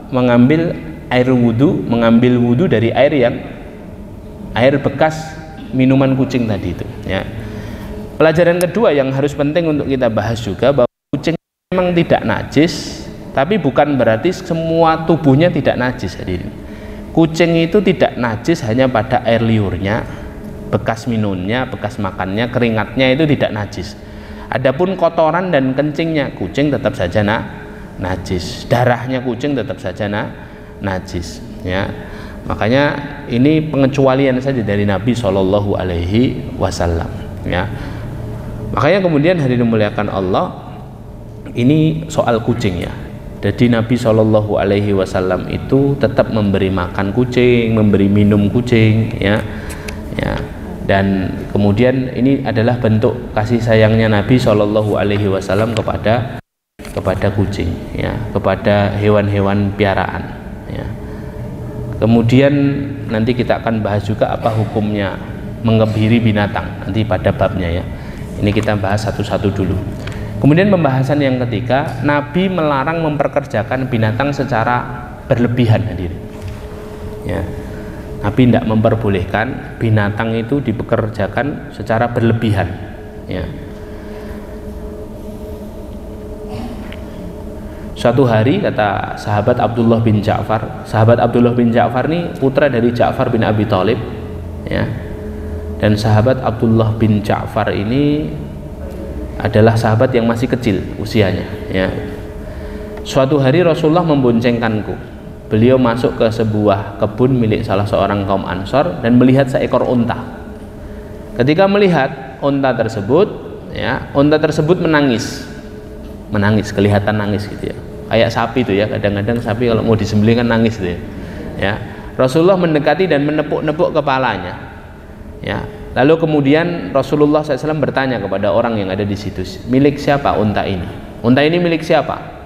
Speaker 1: mengambil air wudhu dari air bekas minuman kucing tadi itu. Ya. Pelajaran kedua yang harus penting untuk kita bahas juga, bahwa kucing memang tidak najis, tapi bukan berarti semua tubuhnya tidak najis. Hadirin. Kucing itu tidak najis hanya pada air liurnya, bekas minumnya, bekas makannya, keringatnya itu tidak najis. Adapun kotoran dan kencingnya kucing tetap saja najis. Darahnya kucing tetap saja najis. Ya, makanya ini pengecualian saja dari Nabi Shallallahu Alaihi Wasallam. Ya, makanya kemudian hadirin dimuliakan Allah, ini soal kucing ya. Jadi Nabi Shallallahu Alaihi Wasallam itu tetap memberi makan kucing, memberi minum kucing, ya. Dan kemudian ini adalah bentuk kasih sayangnya Nabi Shallallahu Alaihi Wasallam kepada kucing, ya, kepada hewan-hewan piaraan. Ya. Kemudian nanti kita akan bahas juga apa hukumnya mengebiri binatang nanti pada babnya ya. Ini kita bahas satu-satu dulu. Kemudian pembahasan yang ketiga, Nabi melarang memperkerjakan binatang secara berlebihan, hadirin. Ya, Nabi tidak memperbolehkan binatang itu dipekerjakan secara berlebihan. Ya. Suatu hari kata sahabat Abdullah bin Ja'far ini putra dari Ja'far bin Abi Thalib, ya. Dan sahabat Abdullah bin Ja'far ini adalah sahabat yang masih kecil usianya, ya. Suatu hari Rasulullah memboncengkanku. Beliau masuk ke sebuah kebun milik salah seorang kaum Ansor dan melihat seekor unta. Ketika melihat unta tersebut, ya, unta tersebut menangis, kelihatan nangis gitu ya. Kayak sapi itu ya, kadang-kadang sapi kalau mau disembelih kan nangis gitu ya. Ya. Rasulullah mendekati dan menepuk-nepuk kepalanya. Ya. Lalu kemudian Rasulullah SAW bertanya kepada orang yang ada di situ, milik siapa unta ini? Unta ini milik siapa?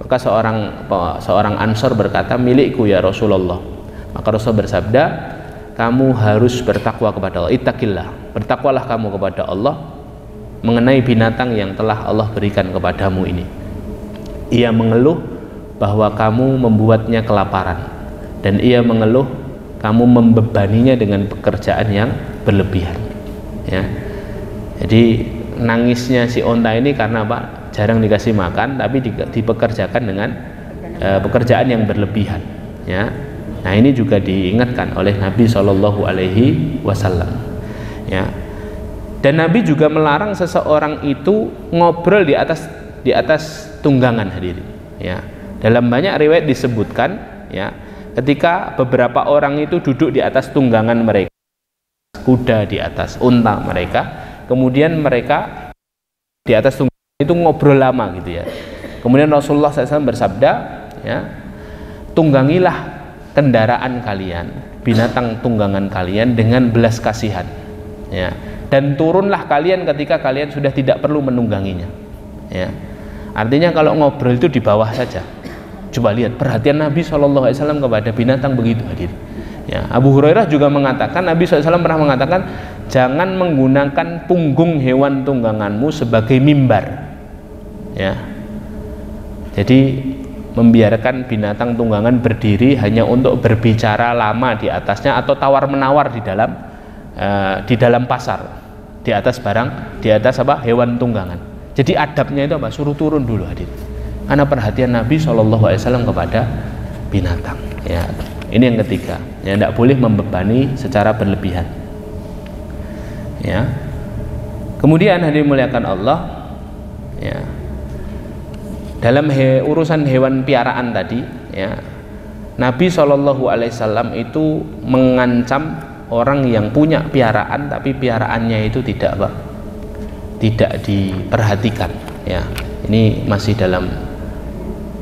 Speaker 1: Maka seorang Ansor berkata, milikku ya Rasulullah. Maka Rasul bersabda, kamu harus bertakwa kepada Allah. Ittaqillah, bertakwalah kamu kepada Allah mengenai binatang yang telah Allah berikan kepadamu ini. Ia mengeluh bahwa kamu membuatnya kelaparan, dan ia mengeluh kamu membebaninya dengan pekerjaan yang berlebihan, ya. Jadi nangisnya si unta ini karena apa? Jarang dikasih makan, tapi dipekerjakan dengan pekerjaan yang berlebihan, ya. Nah, ini juga diingatkan oleh Nabi Shallallahu Alaihi Wasallam, ya. Dan Nabi juga melarang seseorang itu ngobrol di atas tunggangan, hadirin, ya. Dalam banyak riwayat disebutkan, ya, ketika beberapa orang itu duduk di atas tunggangan mereka, kuda di atas unta mereka, kemudian mereka di atas tunggangan itu ngobrol lama gitu ya. Kemudian Rasulullah SAW bersabda, ya, tunggangilah kendaraan kalian, binatang tunggangan kalian dengan belas kasihan, ya, dan turunlah kalian ketika kalian sudah tidak perlu menungganginya, ya. Artinya kalau ngobrol itu di bawah saja. Coba lihat perhatian Nabi SAW kepada binatang begitu, hadir. Ya, Abu Hurairah juga mengatakan, Nabi SAW pernah mengatakan, jangan menggunakan punggung hewan tungganganmu sebagai mimbar, ya. Jadi membiarkan binatang tunggangan berdiri hanya untuk berbicara lama di atasnya atau tawar menawar di dalam pasar, di atas barang, di atas hewan tunggangan. Jadi adabnya itu suruh turun dulu, hadir. Karena perhatian Nabi SAW kepada binatang, ya. Ini yang ketiga, ya, tidak boleh membebani secara berlebihan, ya. Kemudian hadirin muliakan Allah, ya, dalam urusan hewan piaraan tadi, ya, Nabi SAW itu mengancam orang yang punya piaraan tapi piaraannya itu tidak diperhatikan. Ya, ini masih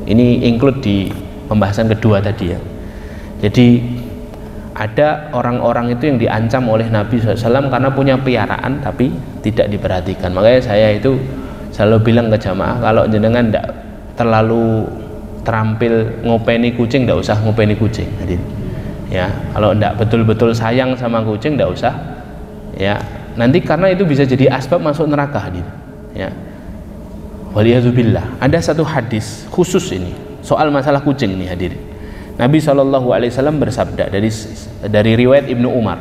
Speaker 1: ini include di pembahasan kedua tadi ya. Jadi ada orang-orang itu yang diancam oleh Nabi SAW karena punya piaraan tapi tidak diperhatikan. Makanya saya itu selalu bilang ke jamaah, kalau jenengan tidak terlalu terampil ngopeni kucing, tidak usah ngopeni kucing. Jadi, ya, kalau tidak betul-betul sayang sama kucing, tidak usah. Ya, nanti karena itu bisa jadi asbab masuk neraka. Ya, waliyadzubillah. Ada satu hadis khusus ini soal masalah kucing nih hadirin. Nabi SAW bersabda dari riwayat Ibnu Umar.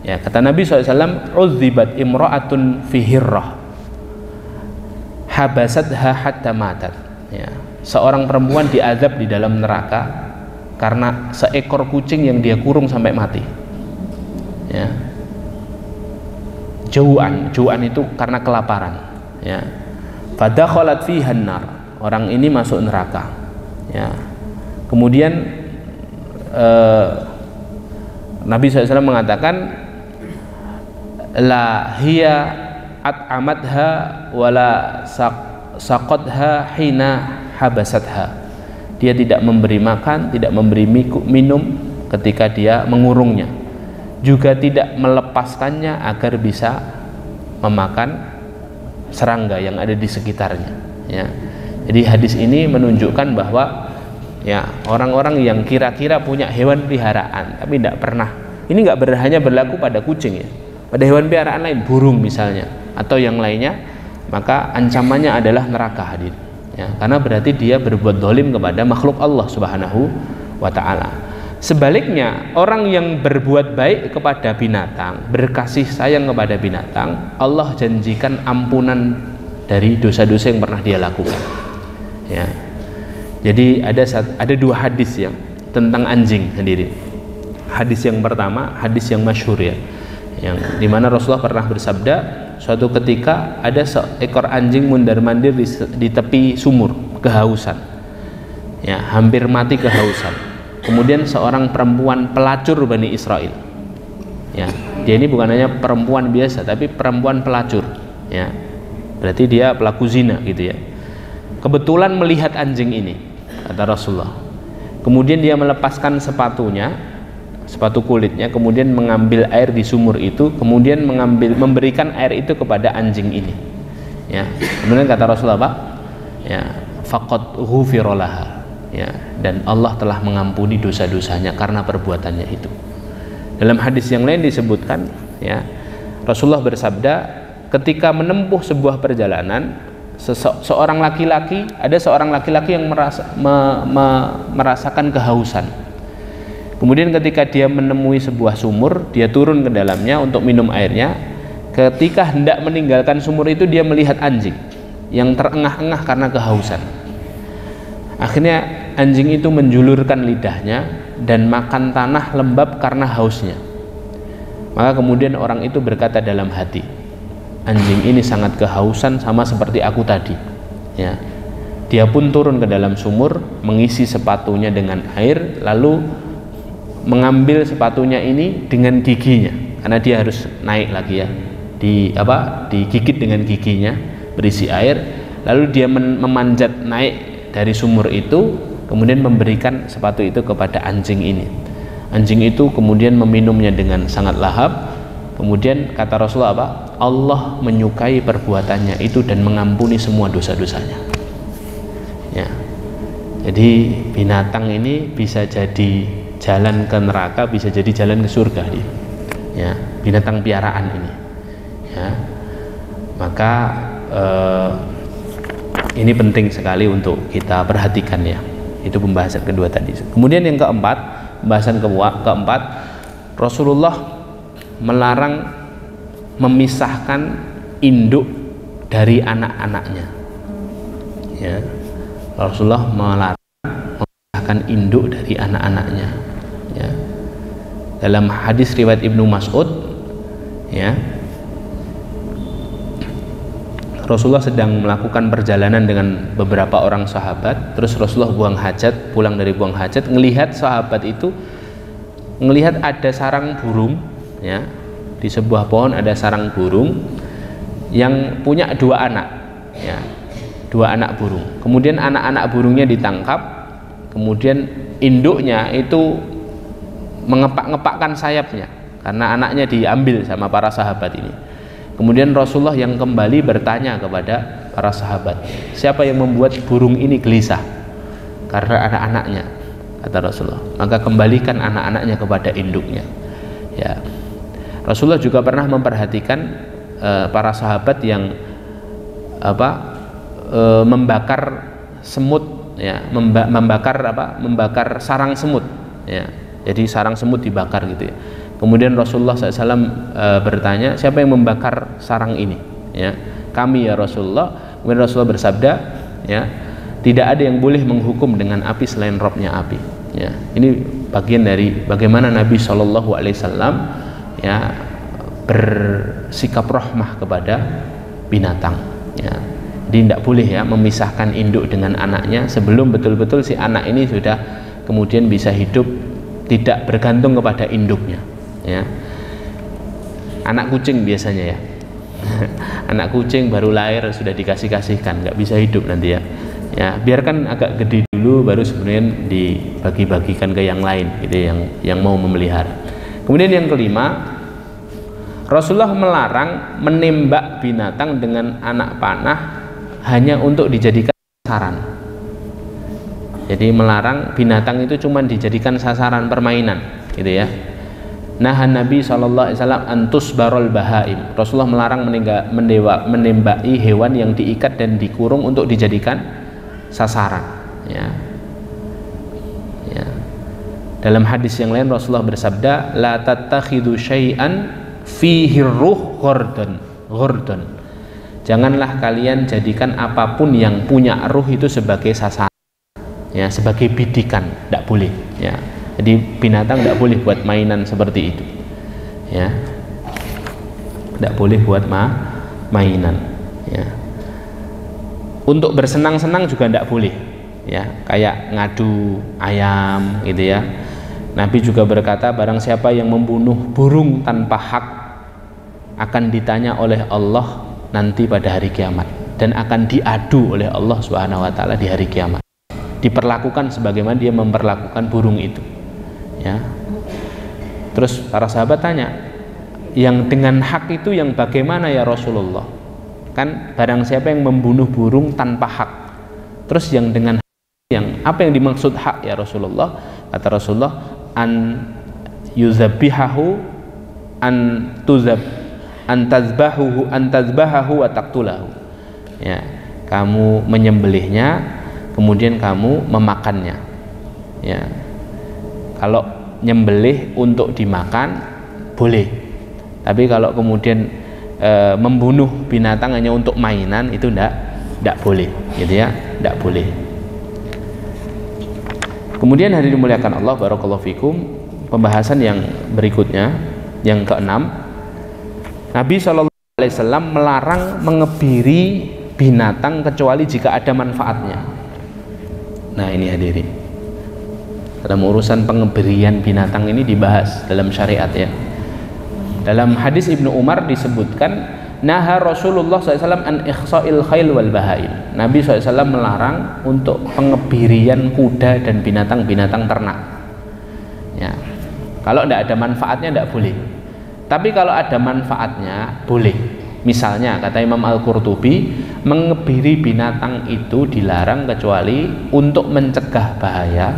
Speaker 1: Ya, kata Nabi SAW, "Udzibat imra'atun fi hirrah, habasatha hatta matat." Ya, seorang perempuan diazab di dalam neraka karena seekor kucing yang dia kurung sampai mati. Ya. Ju'an itu karena kelaparan. Ya. Fadakhalat fiha an-nar. Orang ini masuk neraka. Ya. Kemudian Nabi SAW mengatakan, la hiya at'amatha wala saqatha hina habasatha. Dia tidak memberi makan, tidak memberi minum ketika dia mengurungnya, juga tidak melepaskannya agar bisa memakan serangga yang ada di sekitarnya. Ya. Jadi hadis ini menunjukkan bahwa ya, orang-orang yang kira-kira punya hewan peliharaan tapi tidak pernah, ini nggak hanya berlaku pada kucing ya, pada hewan peliharaan lain, burung misalnya atau yang lainnya, maka ancamannya adalah neraka hadir ya, karena berarti dia berbuat zalim kepada makhluk Allah Subhanahu wa ta'ala. Sebaliknya, orang yang berbuat baik kepada binatang, berkasih sayang kepada binatang, Allah janjikan ampunan dari dosa-dosa yang pernah dia lakukan ya. Jadi ada dua hadis yang tentang anjing sendiri. Hadis yang pertama, hadis yang masyhur ya, yang dimana Rasulullah pernah bersabda, suatu ketika ada seekor anjing mundar-mandir di tepi sumur, kehausan, ya, hampir mati kehausan. Kemudian seorang perempuan pelacur Bani Israel, ya, dia ini bukan hanya perempuan biasa, tapi perempuan pelacur, ya, berarti dia pelaku zina gitu ya. Kebetulan melihat anjing ini, kata Rasulullah. Kemudian dia melepaskan sepatunya, sepatu kulitnya, kemudian mengambil air di sumur itu, kemudian memberikan air itu kepada anjing ini. Ya, kemudian kata Rasulullah, Pak, ya, faqad ghufira laha. Ya, dan Allah telah mengampuni dosa-dosanya karena perbuatannya itu. Dalam hadis yang lain disebutkan, ya, Rasulullah bersabda, ketika menempuh sebuah perjalanan, seorang laki-laki yang merasakan kehausan. Kemudian ketika dia menemui sebuah sumur, dia turun ke dalamnya untuk minum airnya. Ketika hendak meninggalkan sumur itu, dia melihat anjing yang terengah-engah karena kehausan. Akhirnya anjing itu menjulurkan lidahnya dan makan tanah lembab karena hausnya. Maka kemudian orang itu berkata dalam hati, anjing ini sangat kehausan sama seperti aku tadi. Ya. Dia pun turun ke dalam sumur, mengisi sepatunya dengan air, lalu mengambil sepatunya ini dengan giginya, karena dia harus naik lagi ya, digigit dengan giginya berisi air, lalu dia memanjat naik dari sumur itu, kemudian memberikan sepatu itu kepada anjing ini. Anjing itu kemudian meminumnya dengan sangat lahap. Kemudian kata Rasulullah apa? Allah menyukai perbuatannya itu dan mengampuni semua dosa-dosanya. Ya. Jadi binatang ini bisa jadi jalan ke neraka, bisa jadi jalan ke surga. Ya, binatang piaraan ini. Ya. Maka ini penting sekali untuk kita perhatikan ya. Itu pembahasan kedua tadi. Kemudian yang keempat, pembahasan keempat, Rasulullah melarang memisahkan induk dari anak-anaknya. Ya. Rasulullah melarang memisahkan induk dari anak-anaknya. Ya. Dalam hadis riwayat Ibnu Mas'ud, ya, Rasulullah sedang melakukan perjalanan dengan beberapa orang sahabat, terus Rasulullah buang hajat, pulang dari buang hajat, ngelihat sahabat itu ngelihat ada sarang burung, ya, di sebuah pohon ada sarang burung yang punya 2 anak, ya, 2 anak burung. Kemudian anak-anak burungnya ditangkap, kemudian induknya itu mengepak-ngepakkan sayapnya karena anaknya diambil sama para sahabat ini. Kemudian Rasulullah yang kembali bertanya kepada para sahabat, siapa yang membuat burung ini gelisah? Karena anak-anaknya, kata Rasulullah. Maka kembalikan anak-anaknya kepada induknya. Ya. Rasulullah juga pernah memperhatikan para sahabat yang membakar semut, ya, membakar sarang semut, ya. Jadi sarang semut dibakar gitu ya. Kemudian Rasulullah SAW bertanya, siapa yang membakar sarang ini? Ya, kami ya Rasulullah. Kemudian Rasulullah bersabda, ya, tidak ada yang boleh menghukum dengan api selain Robnya api. Ya, ini bagian dari bagaimana Nabi SAW, ya, bersikap rahmah kepada binatang. Ya, jadi tidak boleh, ya, memisahkan induk dengan anaknya sebelum betul-betul si anak ini sudah kemudian bisa hidup tidak bergantung kepada induknya. Ya, anak kucing biasanya, ya, anak kucing baru lahir sudah dikasihkan, nggak bisa hidup nanti, ya. Ya, biarkan agak gede dulu baru sebenarnya dibagi-bagikan ke yang lain, gitu, yang mau memelihara. Kemudian yang kelima, Rasulullah melarang menembak binatang dengan anak panah hanya untuk dijadikan sasaran. Jadi melarang binatang itu cuma dijadikan sasaran permainan, gitu ya. Nahan Nabi SAW antus barol bahaim. Rasulullah melarang menembaki hewan yang diikat dan dikurung untuk dijadikan sasaran. Ya. Ya. Dalam hadis yang lain Rasulullah bersabda, la tattakhidu syai'an fihi ruh ghordon. Janganlah kalian jadikan apapun yang punya ruh itu sebagai sasaran, ya, sebagai bidikan, tidak boleh, ya. Jadi binatang tidak boleh buat mainan seperti itu, ya, tidak boleh buat mainan, ya. Untuk bersenang-senang juga tidak boleh, ya, kayak ngadu ayam, gitu ya. Nabi juga berkata, barang siapa yang membunuh burung tanpa hak akan ditanya oleh Allah nanti pada hari kiamat, dan akan diadu oleh Allah SWT di hari kiamat, diperlakukan sebagaimana dia memperlakukan burung itu, ya. Terus para sahabat tanya, yang dengan hak itu yang bagaimana ya Rasulullah? Kan barang siapa yang membunuh burung tanpa hak. Terus yang dengan hak, yang apa yang dimaksud hak ya Rasulullah? Kata Rasulullah, an yuzabihahu antazbahahu wa taqtulahu. Ya, kamu menyembelihnya kemudian kamu memakannya. Ya. Kalau nyembelih untuk dimakan boleh. Tapi kalau kemudian membunuh binatang hanya untuk mainan itu tidak boleh, gitu ya, tidak boleh. Kemudian hadirin dimuliakan Allah, barakallahu fikum, pembahasan yang berikutnya, yang keenam, Nabi SAW melarang mengebiri binatang kecuali jika ada manfaatnya. Nah ini hadirin, dalam urusan pengebirian binatang ini dibahas dalam syariat, ya. Dalam hadis Ibnu Umar disebutkan, naha Rasulullah SAW an ikhsa'il khail wal bahaim. Nabi SAW melarang untuk pengebirian kuda dan binatang-binatang ternak, ya. Kalau tidak ada manfaatnya tidak boleh. Tapi kalau ada manfaatnya boleh. Misalnya kata Imam Al-Qurtubi, mengebiri binatang itu dilarang kecuali untuk mencegah bahaya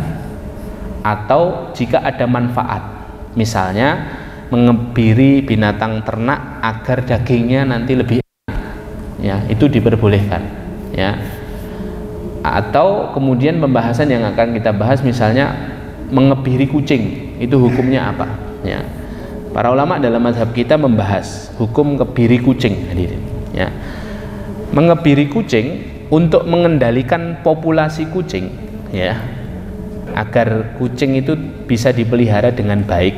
Speaker 1: atau jika ada manfaat. Misalnya mengebiri binatang ternak agar dagingnya nanti lebih enak, ya, itu diperbolehkan, ya. Atau kemudian pembahasan yang akan kita bahas, misalnya mengebiri kucing, itu hukumnya apa, ya. Para ulama dalam mazhab kita membahas hukum kebiri kucing, hadirin, ya. Mengebiri kucing untuk mengendalikan populasi kucing, ya, agar kucing itu bisa dipelihara dengan baik,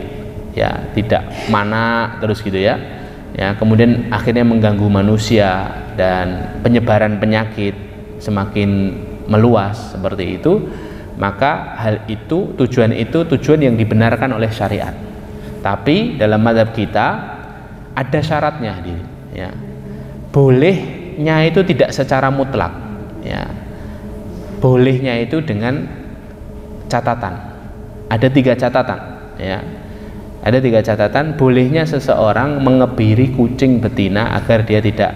Speaker 1: ya, tidak mana terus gitu, ya. ya, kemudian akhirnya mengganggu manusia dan penyebaran penyakit semakin meluas seperti itu, maka hal itu, tujuan yang dibenarkan oleh syariat. Tapi dalam mazhab kita ada syaratnya, ya. Bolehnya itu tidak secara mutlak, ya. Bolehnya itu dengan catatan. Ada 3 catatan, ya. Ada 3 catatan bolehnya seseorang mengebiri kucing betina agar dia tidak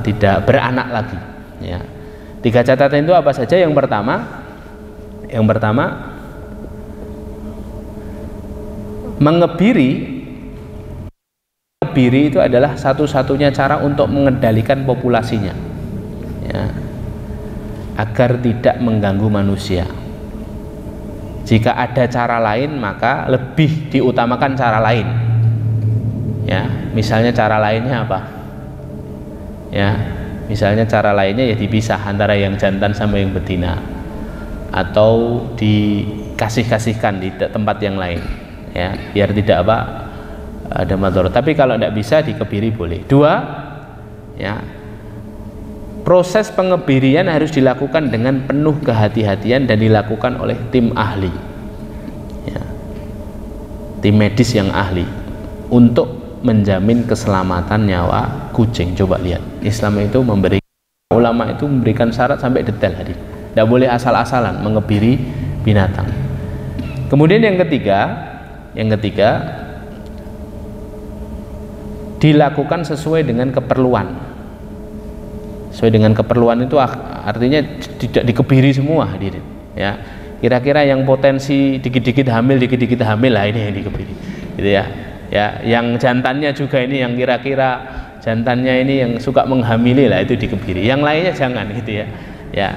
Speaker 1: tidak beranak lagi, ya. 3 catatan itu apa saja? Yang pertama mengebiri itu adalah satu-satunya cara untuk mengendalikan populasinya, ya, agar tidak mengganggu manusia. Jika ada cara lain maka lebih diutamakan cara lain, ya. Misalnya cara lainnya apa, ya, misalnya cara lainnya ya dipisah antara yang jantan sama yang betina, atau dikasih-kasihkan di tempat yang lain, ya, biar tidak ada madharat. Tapi kalau tidak bisa dikebiri boleh. 2, ya, proses pengebirian harus dilakukan dengan penuh kehati-hatian dan dilakukan oleh tim ahli, ya, tim medis yang ahli untuk menjamin keselamatan nyawa kucing. Coba lihat, Islam itu ulama itu memberikan syarat sampai detail tadi. Tidak boleh asal-asalan mengebiri binatang. Kemudian yang ketiga dilakukan sesuai dengan keperluan. Sesuai dengan keperluan itu artinya tidak dikebiri semua, hadirin, ya. Kira-kira yang potensi dikit-dikit hamil lah, ini yang dikebiri, gitu ya. Ya, yang jantannya juga ini, yang kira-kira jantannya ini yang suka menghamili lah, itu dikebiri. Yang lainnya jangan, gitu ya. Ya.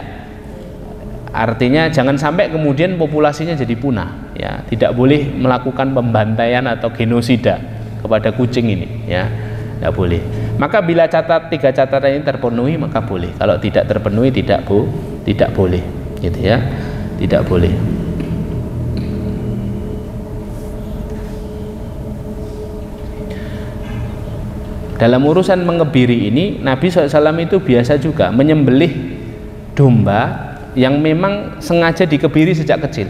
Speaker 1: Artinya jangan sampai kemudian populasinya jadi punah, ya. Tidak boleh melakukan pembantaian atau genosida kepada kucing ini, ya, tidak boleh. Maka bila 3 catatan ini terpenuhi maka boleh. Kalau tidak terpenuhi tidak boleh, gitu ya, tidak boleh. Dalam urusan mengebiri ini, Nabi SAW itu biasa juga menyembelih domba yang memang sengaja dikebiri sejak kecil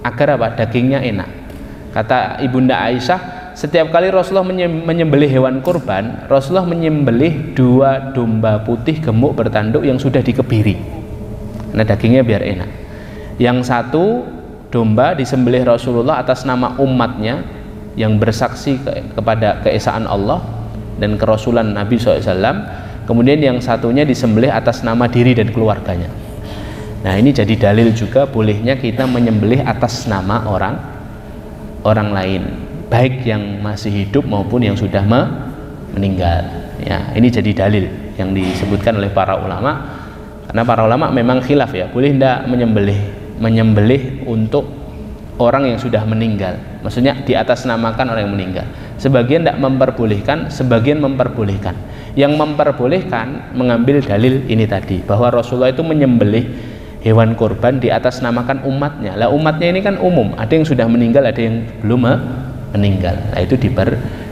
Speaker 1: agar dagingnya enak. Kata Ibunda Aisyah, setiap kali Rasulullah menyembelih hewan kurban, Rasulullah menyembelih 2 domba putih gemuk bertanduk yang sudah dikebiri, nah dagingnya biar enak. Yang 1 domba disembelih Rasulullah atas nama umatnya yang bersaksi kepada keesaan Allah dan kerasulan Nabi SAW. Kemudian yang satunya disembelih atas nama diri dan keluarganya. Nah, ini jadi dalil juga bolehnya kita menyembelih atas nama orang lain, baik yang masih hidup maupun yang sudah meninggal, ya. Ini jadi dalil yang disebutkan oleh para ulama, karena para ulama memang khilaf, ya, boleh tidak menyembelih untuk orang yang sudah meninggal, maksudnya di atas namakan orang yang meninggal. Sebagian tidak memperbolehkan, sebagian memperbolehkan. Yang memperbolehkan mengambil dalil ini tadi, bahwa Rasulullah itu menyembelih hewan kurban di atas namakan umatnya. Lah umatnya ini kan umum, ada yang sudah meninggal, ada yang belum meninggal. Nah, itu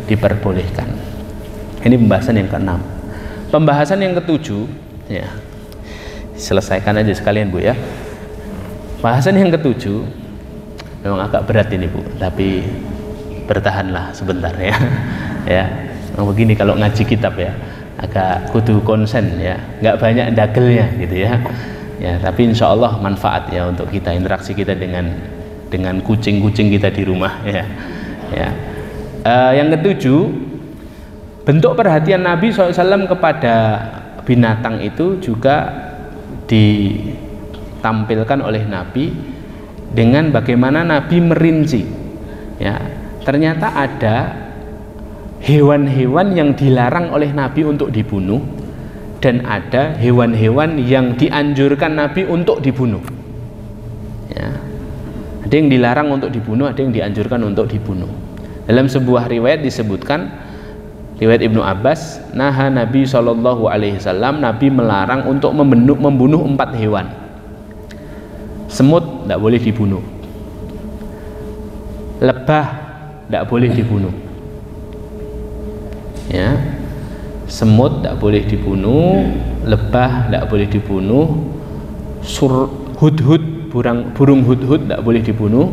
Speaker 1: diperbolehkan. Ini pembahasan yang ke-6. Pembahasan yang ke-7, ya, selesaikan aja sekalian, Bu, ya. Pembahasan yang ke-7 memang agak berat ini, Bu, tapi bertahanlah sebentar, ya. Ya, begini kalau ngaji kitab, ya, agak kudu konsen, ya, nggak banyak dagelnya, gitu ya. Ya, tapi insya Allah manfaat, ya, untuk kita, interaksi kita dengan kucing-kucing kita di rumah, ya. Ya. Yang ke-7, bentuk perhatian Nabi SAW kepada binatang itu juga ditampilkan oleh Nabi dengan bagaimana Nabi merinci, ya. Ternyata ada hewan-hewan yang dilarang oleh Nabi untuk dibunuh, dan ada hewan-hewan yang dianjurkan Nabi untuk dibunuh, ya. Ada yang dilarang untuk dibunuh, ada yang dianjurkan untuk dibunuh. Dalam sebuah riwayat disebutkan, riwayat Ibnu Abbas, naha Nabi SAW, Nabi melarang untuk membunuh 4 hewan. Semut tidak boleh dibunuh, lebah tidak boleh dibunuh. Ya, semut tidak boleh dibunuh, lebah tidak boleh dibunuh, hudhud, burung hudhud tidak boleh dibunuh,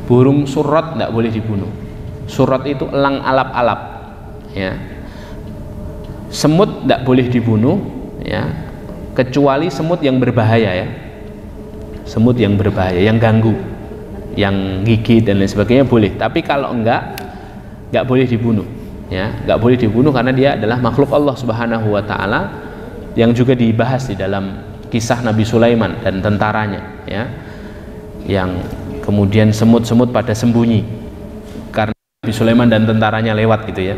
Speaker 1: burung surot tidak boleh dibunuh. Surot itu elang alap-alap. Ya, semut tidak boleh dibunuh, ya, kecuali semut yang berbahaya, ya, semut yang berbahaya, yang ganggu, yang gigit dan lain sebagainya boleh. Tapi kalau enggak boleh dibunuh. Ya, nggak boleh dibunuh karena dia adalah makhluk Allah Subhanahu wa Ta'ala, yang juga dibahas di dalam kisah Nabi Sulaiman dan tentaranya, ya, yang kemudian semut-semut pada sembunyi karena Nabi Sulaiman dan tentaranya lewat gitu, ya.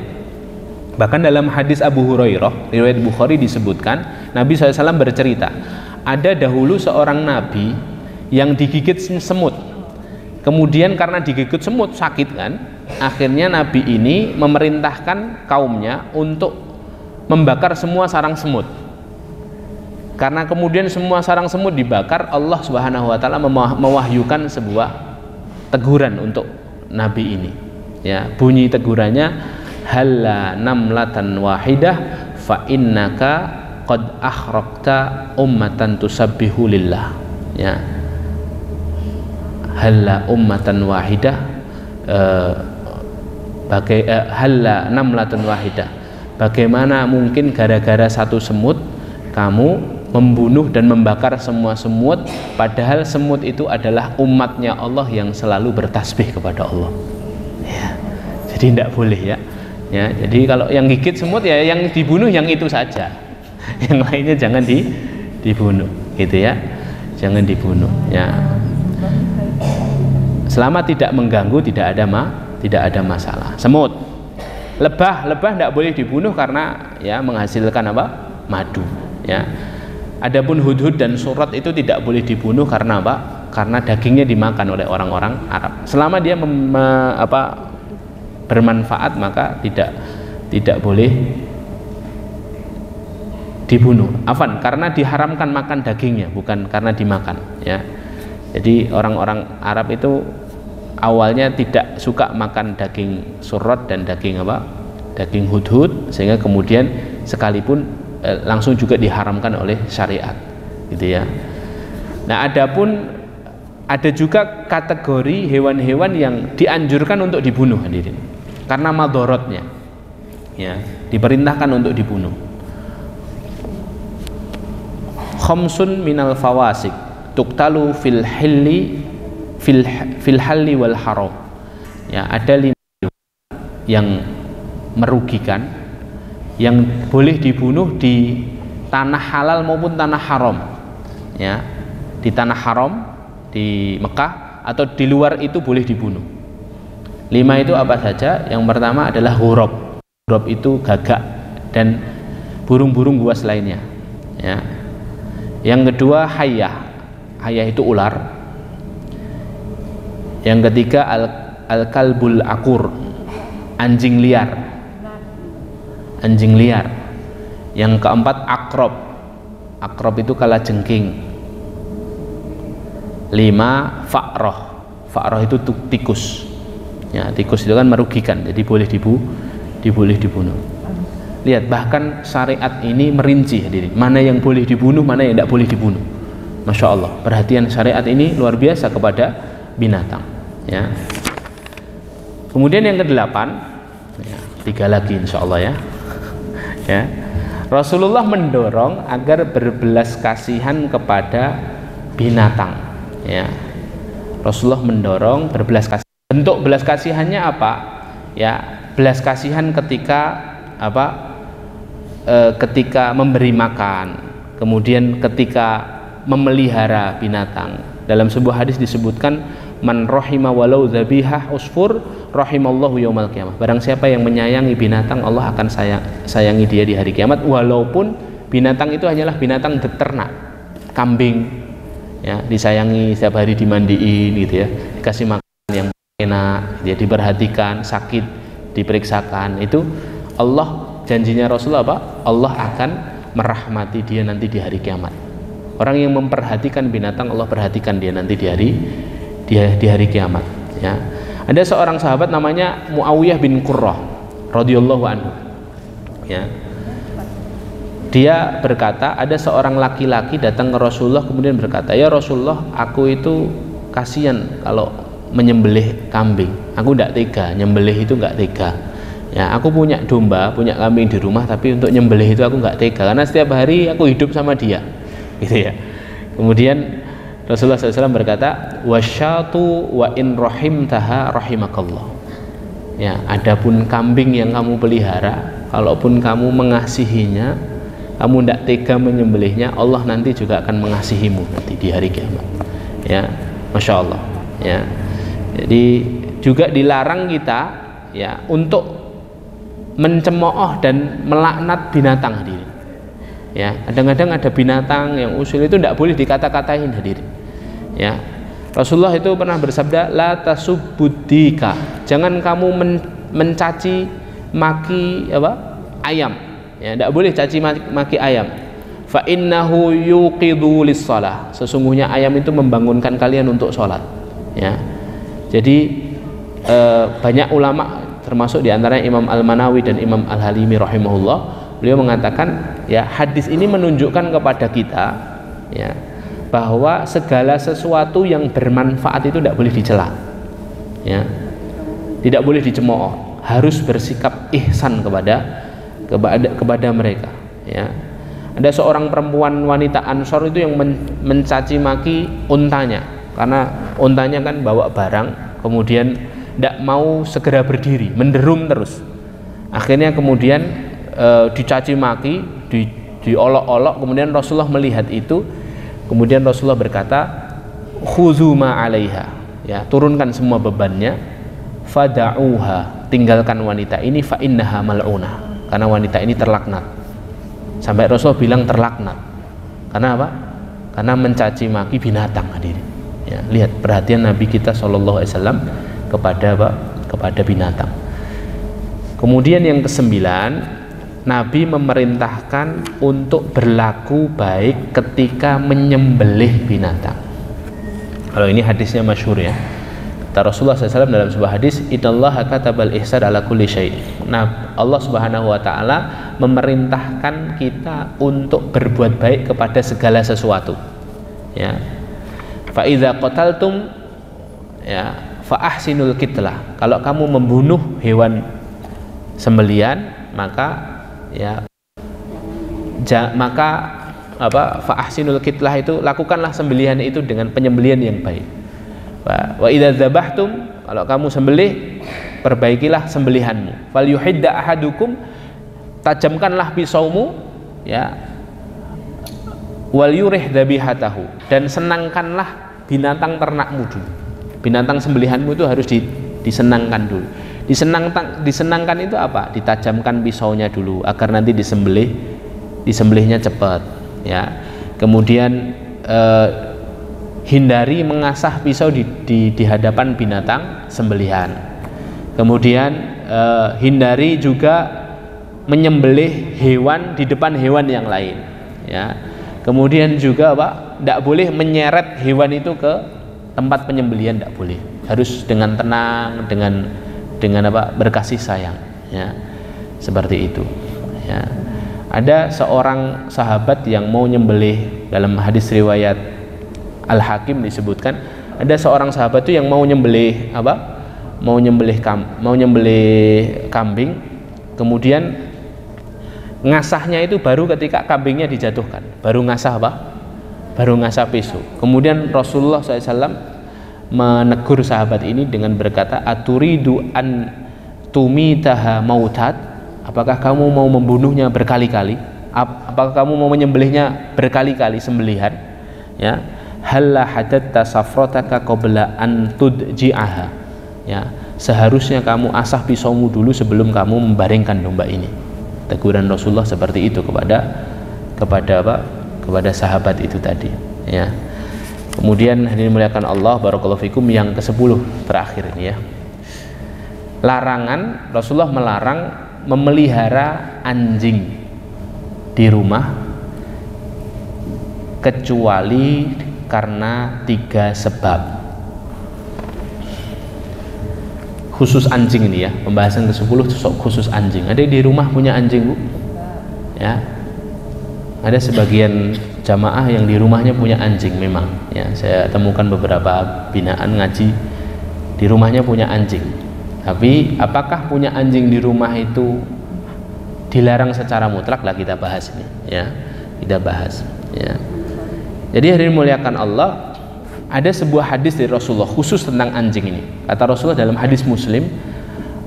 Speaker 1: Bahkan dalam hadis Abu Hurairah riwayat Bukhari disebutkan Nabi SAW bercerita, ada dahulu seorang nabi yang digigit semut. Kemudian karena digigit semut sakit kan, akhirnya nabi ini memerintahkan kaumnya untuk membakar semua sarang semut. Karena kemudian semua sarang semut dibakar, Allah Subhanahu wa Ta'ala mewahyukan sebuah teguran untuk nabi ini. Ya, bunyi tegurannya, halla namlatan wahidah fa innaka qad akhraqta ummatan tusabbihu lillah. Ya, halla ummatan wahidah, halla namlatun wahidah, bagaimana mungkin gara-gara satu semut kamu membunuh dan membakar semua semut, padahal semut itu adalah umatnya Allah yang selalu bertasbih kepada Allah. Ya, jadi tidak boleh, ya. Ya, jadi kalau yang gigit semut, ya yang dibunuh yang itu saja, yang lainnya jangan dibunuh, gitu ya, jangan dibunuh, ya. Selama tidak mengganggu, tidak ada masalah. Semut, lebah tidak boleh dibunuh karena ya menghasilkan apa? Madu. Ya. Adapun hudhud dan surat itu tidak boleh dibunuh karena apa? Karena dagingnya dimakan oleh orang-orang Arab. Selama dia bermanfaat, maka tidak boleh dibunuh. Afan, karena diharamkan makan dagingnya, bukan karena dimakan. Ya. Jadi orang-orang Arab itu awalnya tidak suka makan daging surot dan daging daging hudhud, sehingga kemudian sekalipun langsung juga diharamkan oleh syariat, gitu ya. Nah, ada juga kategori hewan-hewan yang dianjurkan untuk dibunuh, hadirin, karena madorotnya, ya, diperintahkan untuk dibunuh. Khamsun minal fawasik tuktalu fil halli wal haram. Ya, ada 5 yang merugikan, yang boleh dibunuh di tanah halal maupun tanah haram. Ya, di tanah haram di Mekah atau di luar itu boleh dibunuh. 5 itu apa saja? Yang pertama adalah ghurab. Ghurab itu gagak dan burung-burung buas lainnya. Ya. Yang kedua hayyah. Hayyah itu ular. Yang ketiga al-kalbul akur, anjing liar. Anjing liar. Yang keempat akrob. Akrob itu kalajengking. 5 fa'roh. Fa'roh itu tikus. Ya, tikus itu kan merugikan, jadi boleh dibunuh. Lihat, bahkan syariat ini merinci, hadirin, mana yang boleh dibunuh, mana yang tidak boleh dibunuh. Masya Allah, perhatian syariat ini luar biasa kepada binatang. Ya. Kemudian yang ke-8, ya, 3 lagi insya Allah, ya. Ya. Rasulullah mendorong agar berbelas kasihan kepada binatang. Ya. Rasulullah mendorong berbelas kasihan. Bentuk belas kasihannya apa? Ya, belas kasihan ketika ketika memberi makan, kemudian ketika memelihara binatang. Dalam sebuah hadis disebutkan, man rahima walau dzabihah usfur rahimallahu yaumal qiyamah. Barang siapa yang menyayangi binatang, Allah akan sayangi dia di hari kiamat, walaupun binatang itu hanyalah binatang ternak, kambing, ya, disayangi, setiap hari dimandiin gitu, ya, dikasih makan yang enak, dia diperhatikan, sakit diperiksakan. Itu Allah, janjinya Rasulullah apa? Allah akan merahmati dia nanti di hari kiamat. Orang yang memperhatikan binatang, Allah perhatikan dia nanti di hari kiamat. Ya. Ada seorang sahabat namanya Muawiyah bin Qurrah radhiyallahu anhu. Ya. Dia berkata, ada seorang laki-laki datang ke Rasulullah kemudian berkata, "Ya Rasulullah, aku itu kasihan kalau menyembelih kambing. Aku tidak tega, nyembelih itu nggak tega. Ya, aku punya domba, punya kambing di rumah, tapi untuk nyembelih itu aku nggak tega karena setiap hari aku hidup sama dia." Gitu ya. Kemudian Rasulullah SAW berkata, "Wasyatu wa in rahimtaha rahimakallah." Ya, adapun kambing yang kamu pelihara, kalaupun kamu mengasihinya, kamu tidak tega menyembelihnya, Allah nanti juga akan mengasihimu nanti di hari kiamat. Ya, masya Allah. Ya, jadi juga dilarang kita ya untuk mencemooh dan melaknat binatang hadirin. Ya, kadang-kadang ada binatang yang usil itu tidak boleh dikata-katain hadirin. Ya, Rasulullah itu pernah bersabda, "La tasubbudika." Jangan kamu mencaci maki ayam. Ya, tidak boleh caci maki ayam. Fa innahu yuqidu lis-shalah. Sesungguhnya ayam itu membangunkan kalian untuk sholat. Ya. Jadi banyak ulama termasuk diantaranya Imam Al-Manawi dan Imam Al-Halimi rahimahullah, beliau mengatakan ya hadis ini menunjukkan kepada kita ya bahwa segala sesuatu yang bermanfaat itu tidak boleh dicela. Ya. Tidak boleh dicemooh, harus bersikap ihsan kepada mereka. Ya. Ada seorang perempuan wanita Ansor itu yang mencaci maki untanya karena untanya kan bawa barang, kemudian tidak mau segera berdiri, menderum terus. Akhirnya kemudian dicaci maki, diolok-olok, kemudian Rasulullah melihat itu, kemudian Rasulullah berkata, "Khuzu ma 'alaiha." Ya, turunkan semua bebannya, fada'uha, tinggalkan wanita ini, fa innaha mal'unah, karena wanita ini terlaknat. Sampai Rasulullah bilang terlaknat. Karena apa? Karena mencaci maki binatang hadirin. Ya, lihat perhatian Nabi kita SAW kepada binatang. Kemudian yang kesembilan, Nabi memerintahkan untuk berlaku baik ketika menyembelih binatang. Kalau ini hadisnya masyhur ya. Kata Rasulullah SAW dalam sebuah hadis, "Innallaha katabal ihsan ala kulli syai'." Nah, Allah Subhanahu wa taala memerintahkan kita untuk berbuat baik kepada segala sesuatu. Ya. Fa idza qataltum ya fa ahsinul qitlah. Kalau kamu membunuh hewan sembelian, maka fa ahsinul qitlah itu lakukanlah sembelihan itu dengan penyembelihan yang baik. Wa idza dzabhtum, kalau kamu sembelih, perbaikilah sembelihanmu. Fal yuhidda ahadukum, tajamkanlah pisaumu ya. Wal yurih dzabihatahu, dan senangkanlah binatang ternakmu dulu. Binatang sembelihanmu itu harus disenangkan dulu. Disenangkan itu apa? Ditajamkan pisaunya dulu agar nanti disembelihnya cepat ya. Kemudian hindari mengasah pisau di hadapan binatang sembelihan. Kemudian hindari juga menyembelih hewan di depan hewan yang lain ya. Kemudian juga tidak boleh menyeret hewan itu ke tempat penyembelihan, tidak boleh. Harus dengan tenang, dengan berkasih sayang ya. Seperti itu ya. Ada seorang sahabat yang mau nyembelih, dalam hadis riwayat Al-Hakim disebutkan, ada seorang sahabat itu yang mau nyembelih kambing, kemudian ngasahnya itu baru ketika kambingnya dijatuhkan, baru ngasah pisau. Kemudian Rasulullah SAW menegur sahabat ini dengan berkata, "Aturidu an tumitaha mautat?" Apakah kamu mau membunuhnya berkali-kali? Apakah kamu mau menyembelihnya berkali-kali sembelihan? Ya, halla hadatta safrataka qabla an tudji'aha. Ya, seharusnya kamu asah pisaumu dulu sebelum kamu membaringkan domba ini. Teguran Rasulullah seperti itu kepada sahabat itu tadi ya. Kemudian hadirin muliakan Allah, barakallahu fikum, yang ke-10 terakhir ini ya. Larangan, Rasulullah melarang memelihara anjing di rumah kecuali karena 3 sebab. khusus anjing ini ya, pembahasan ke-10 khusus anjing. Ada yang di rumah punya anjing, Bu? Ya. Ada sebagian jamaah yang di rumahnya punya anjing memang. Ya, saya temukan beberapa binaan ngaji di rumahnya punya anjing. Tapi apakah punya anjing di rumah itu dilarang secara mutlak? Lah kita bahas ini, ya. Kita bahas, ya. Jadi hadirin muliakan Allah, ada sebuah hadis dari Rasulullah khusus tentang anjing ini. Kata Rasulullah dalam hadis Muslim,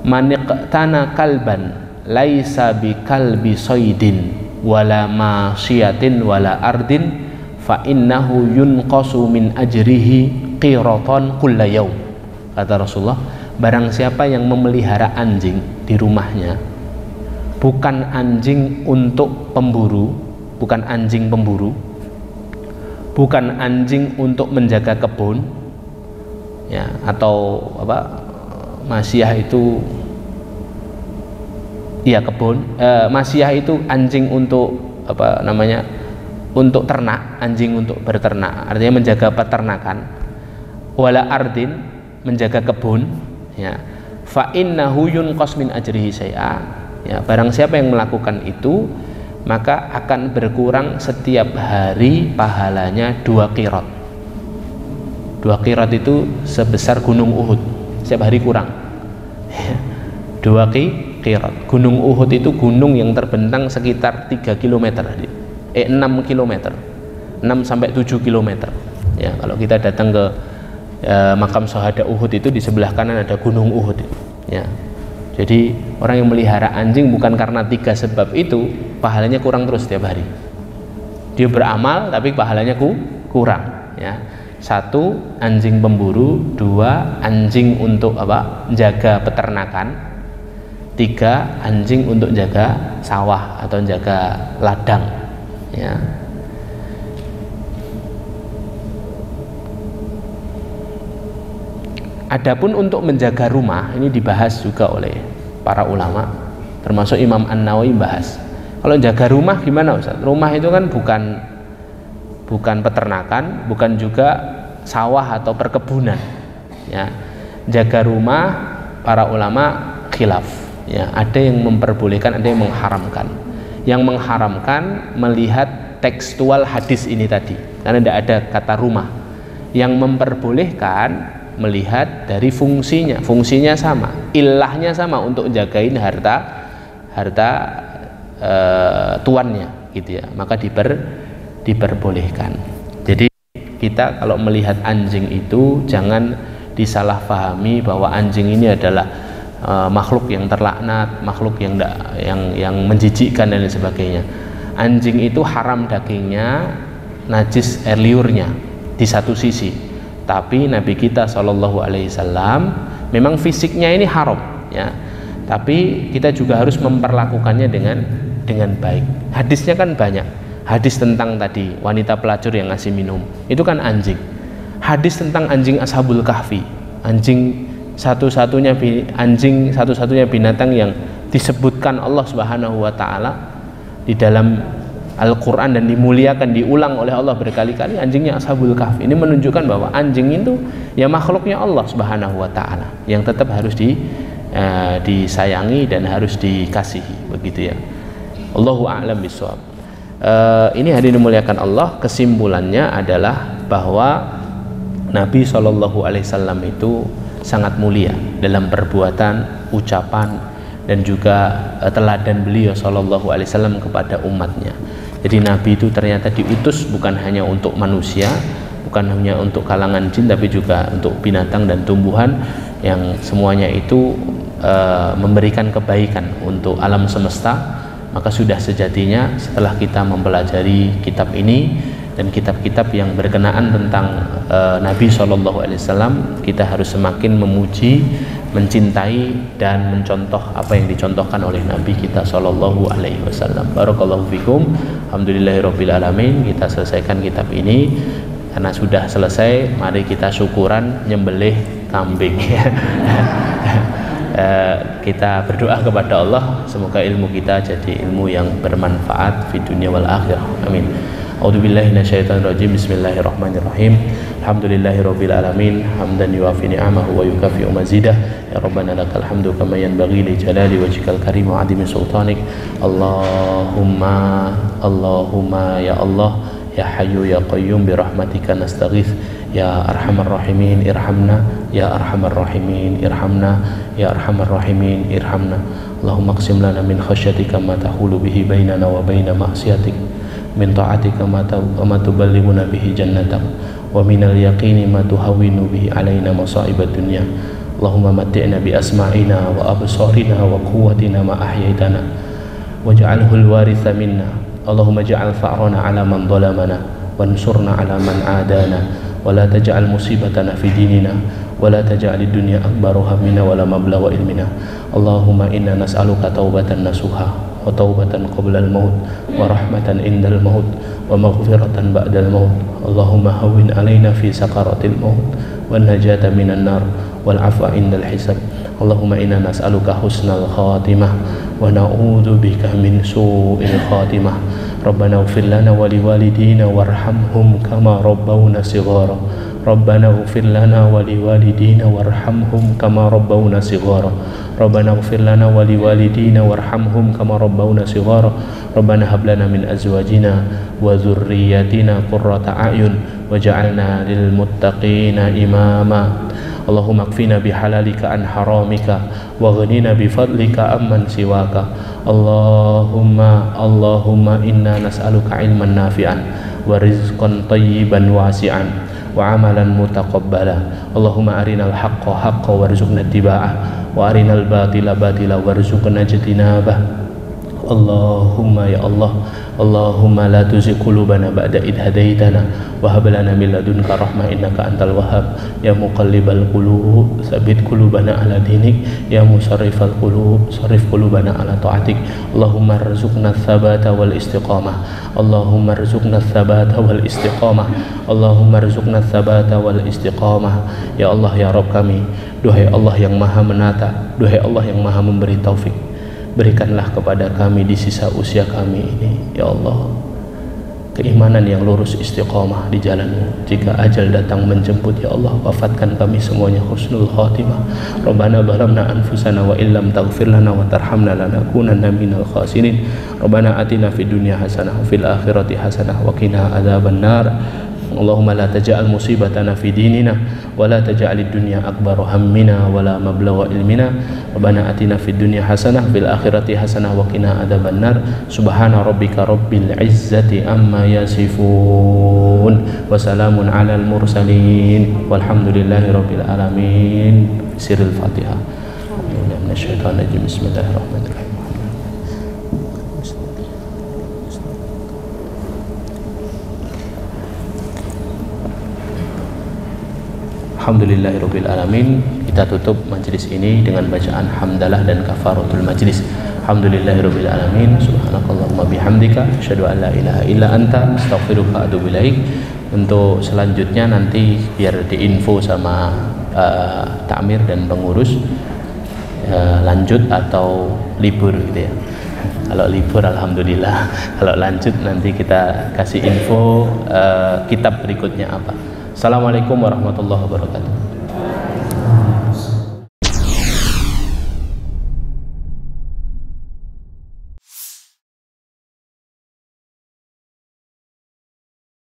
Speaker 1: "Maniqtana kalban laisa bi kalbi saydin wala masyiatin wala ardin fa innahu yunqasu min ajrihi qiratan kulla yaum." Kata Rasulullah, barang siapa yang memelihara anjing di rumahnya, bukan anjing untuk pemburu, bukan anjing pemburu, bukan anjing untuk menjaga kebun, ya, atau apa, masyiyah itu ya kebun, masyiyah itu anjing untuk apa namanya, untuk ternak, anjing untuk berternak, artinya menjaga peternakan, wala ardin, menjaga kebun, ya, fa innahu yunqas min ajrihi syai'a, ya, barang siapa yang melakukan itu maka akan berkurang setiap hari pahalanya 2 qirat. 2 qirat itu sebesar gunung Uhud, setiap hari kurang. 2 qirat. Gunung Uhud itu gunung yang terbentang sekitar 3 km, 6 km, 6 sampai 7 km. Ya, kalau kita datang ke makam syuhada Uhud itu di sebelah kanan ada gunung Uhud. Ya. Jadi orang yang melihara anjing bukan karena 3 sebab itu, pahalanya kurang terus setiap hari. Dia beramal tapi pahalanya kurang, ya. 1, anjing pemburu, 2, anjing untuk apa? Jaga peternakan, 3, anjing untuk jaga sawah atau jaga ladang, ya. Adapun untuk menjaga rumah, ini dibahas juga oleh para ulama, termasuk Imam An-Nawawi bahas. Kalau jaga rumah gimana, Ustaz? Rumah itu kan bukan peternakan, bukan juga sawah atau perkebunan, ya. Jaga rumah para ulama khilaf, ya. Ada yang memperbolehkan, ada yang mengharamkan. Yang mengharamkan melihat tekstual hadis ini tadi, karena tidak ada kata rumah. Yang memperbolehkan melihat dari fungsinya sama, ilahnya sama, untuk jagain harta tuannya, gitu ya, maka diperbolehkan. Jadi kita kalau melihat anjing itu jangan disalahpahami bahwa anjing ini adalah makhluk yang terlaknat, makhluk yang menjijikkan dan lain sebagainya. Anjing itu haram dagingnya, najis air liurnya di satu sisi. Tapi Nabi kita SAW memang fisiknya ini haram, ya. Tapi kita juga harus memperlakukannya dengan baik. Hadisnya kan banyak. Hadis tentang tadi wanita pelacur yang ngasih minum, itu kan anjing. Hadis tentang anjing Ashabul Kahfi, anjing satu-satunya binatang yang disebutkan Allah Subhanahu wa taala di dalam Al-Quran dan dimuliakan, diulang oleh Allah berkali-kali, anjingnya Ashabul Kahfi. Ini menunjukkan bahwa anjing itu ya makhluknya Allah Subhanahu wa ta'ala yang tetap harus disayangi dan harus dikasihi, begitu ya. Allahu a'lam bishawab. Ini hadirin dimuliakan Allah, kesimpulannya adalah bahwa Nabi SAW itu sangat mulia dalam perbuatan, ucapan, dan juga teladan beliau SAW kepada umatnya. Jadi Nabi itu ternyata diutus bukan hanya untuk manusia, bukan hanya untuk kalangan jin, tapi juga untuk binatang dan tumbuhan, yang semuanya itu memberikan kebaikan untuk alam semesta. Maka sudah sejatinya setelah kita mempelajari kitab ini dan kitab-kitab yang berkenaan tentang Nabi SAW, kita harus semakin memuji, mencintai, dan mencontoh apa yang dicontohkan oleh Nabi kita SAW. Barakallahu fikum. Alhamdulillahirabbil alamin. Kita selesaikan kitab ini. Karena sudah selesai, mari kita syukuran nyembelih kambing. Kita berdoa kepada Allah, semoga ilmu kita jadi ilmu yang bermanfaat di dunia wal akhirah. Amin. A'udzubillahi minasyaitonirrajim. Bismillahirrahmanirrahim. Alhamdulillahirabbil alamin, hamdan yuwafi ni'amahu wa yukafi'u mazidah. Ya Rabbana lakal hamdu kama yanbaghi li jalali wajhikal karim wa 'azimi sultanik. Allahumma ya Allah, ya Hayyu ya Qayyum, bi rahmatika nastaghits. Ya Arhamar Rahimin irhamna, ya Arhamar Rahimin irhamna, ya Arhamar Rahimin irhamna. Allahumma qsim lana min khasyatika ma tahulu bihi bainana wa baina ma'siyatik, min ta'atika ma tuballighuna bihi jannatak, wa minal yaqini ma tuhawwinu bihi alaina masa'ibad dunya. Allahumma matti'na bi asma'ina wa absarina wa quwwatina ma ahyaitana waj'alhu al-waritha minna. Allahumma ja'al fa'rana 'ala man dhalamana wansurna 'ala man 'adana wa la taj'al musibatana fi dinina wa la taj'alid dunya akbara hammina wa la mablagha ilmina. Allahumma inna nas'aluka taubatan nasuha wa taubatan qabla al-maut wa rahmatan indal maut wa maghfiratan ba'dal maut. Allahumma hawwin alaina fi sakaratil maut wan najata minan nar wal afwa indal hisab. Allahumma inna nas'aluka husnal khatimah wa na'udzu bika min su'il khatimah. Rabbana ighfir lana wa liwalidina warhamhum kama rabbawna shighara. Rabbana ighfir lana wa liwalidina warhamhum kama rabbawna shighara. Rabbana ighfir lana wa liwalidina warhamhum kama rabbawna shighara. Rabbana hab lana min azwajina wa dhurriyyatina qurrata a'yun waj'alna lil muttaqina imama. Allahumma kfina bihalalika an haramika wa ghnina bifadlika amman siwaka. Allahumma inna nas'aluka ilman nafi'an wa rizqan tayyiban wasi'an wa amalan mutaqabbala. Allahumma arinal haqqa haqqan warzuqna ittiba'ah wa arinal batila batila warzuqna ijtinabah. Allahumma ya Allah, Allahumma la tuzigh qulubana ba'da idh hadaitana wa hab lana min ladunka rahmah innaka antal wahhab. Ya muqallibal qulub tsabbit qulubana ala dinik, ya musarrifal qulub sarrif qulubana ala ta'atik. Allahumma rzuqna tsabata wal istiqamah. Allahumma rzuqna tsabata wal istiqamah. Allahumma rzuqna tsabata wal istiqamah. Ya Allah ya Rabb kami, duhai Allah yang Maha menata, duhai Allah yang Maha memberi taufik, berikanlah kepada kami di sisa usia kami ini ya Allah keimanan yang lurus, istiqamah di jalan-Mu. Jika ajal datang menjemput ya Allah, wafatkan kami semuanya husnul khatimah. Rabbana zalamna anfusana wa illam taghfir lana wa tarhamna lanakunanna minal khasirin. Rabbana atina fid dunya hasanah wa fil akhirati hasanah wa qina adzabannar. Allahumma la taj'al musibatana fi dinina wa la taj'alid dunya akbar hammina wa la mablagha ilmina. Rabbana atina fid dunya hasanah fil akhirati hasanah wa qina adzabannar. Subhana rabbika rabbil izzati amma yasifun wa salamun alal mursalin walhamdulillahi rabbil alamin. Sirrul Fatihah. Bismillahirrahmanirrahim. Alhamdulillahirabbil alamin. Kita tutup majelis ini dengan bacaan hamdalah dan kafaratul majelis. Alhamdulillahirabbil alamin. Subhanakallahumma bihamdika asyhadu an la ilaha illa anta astaghfiruka wa atubu ilaik. Untuk selanjutnya nanti biar diinfo sama takmir dan pengurus lanjut atau libur gitu ya. Kalau libur alhamdulillah, kalau lanjut nanti kita kasih info kitab berikutnya apa. Assalamualaikum warahmatullahi wabarakatuh.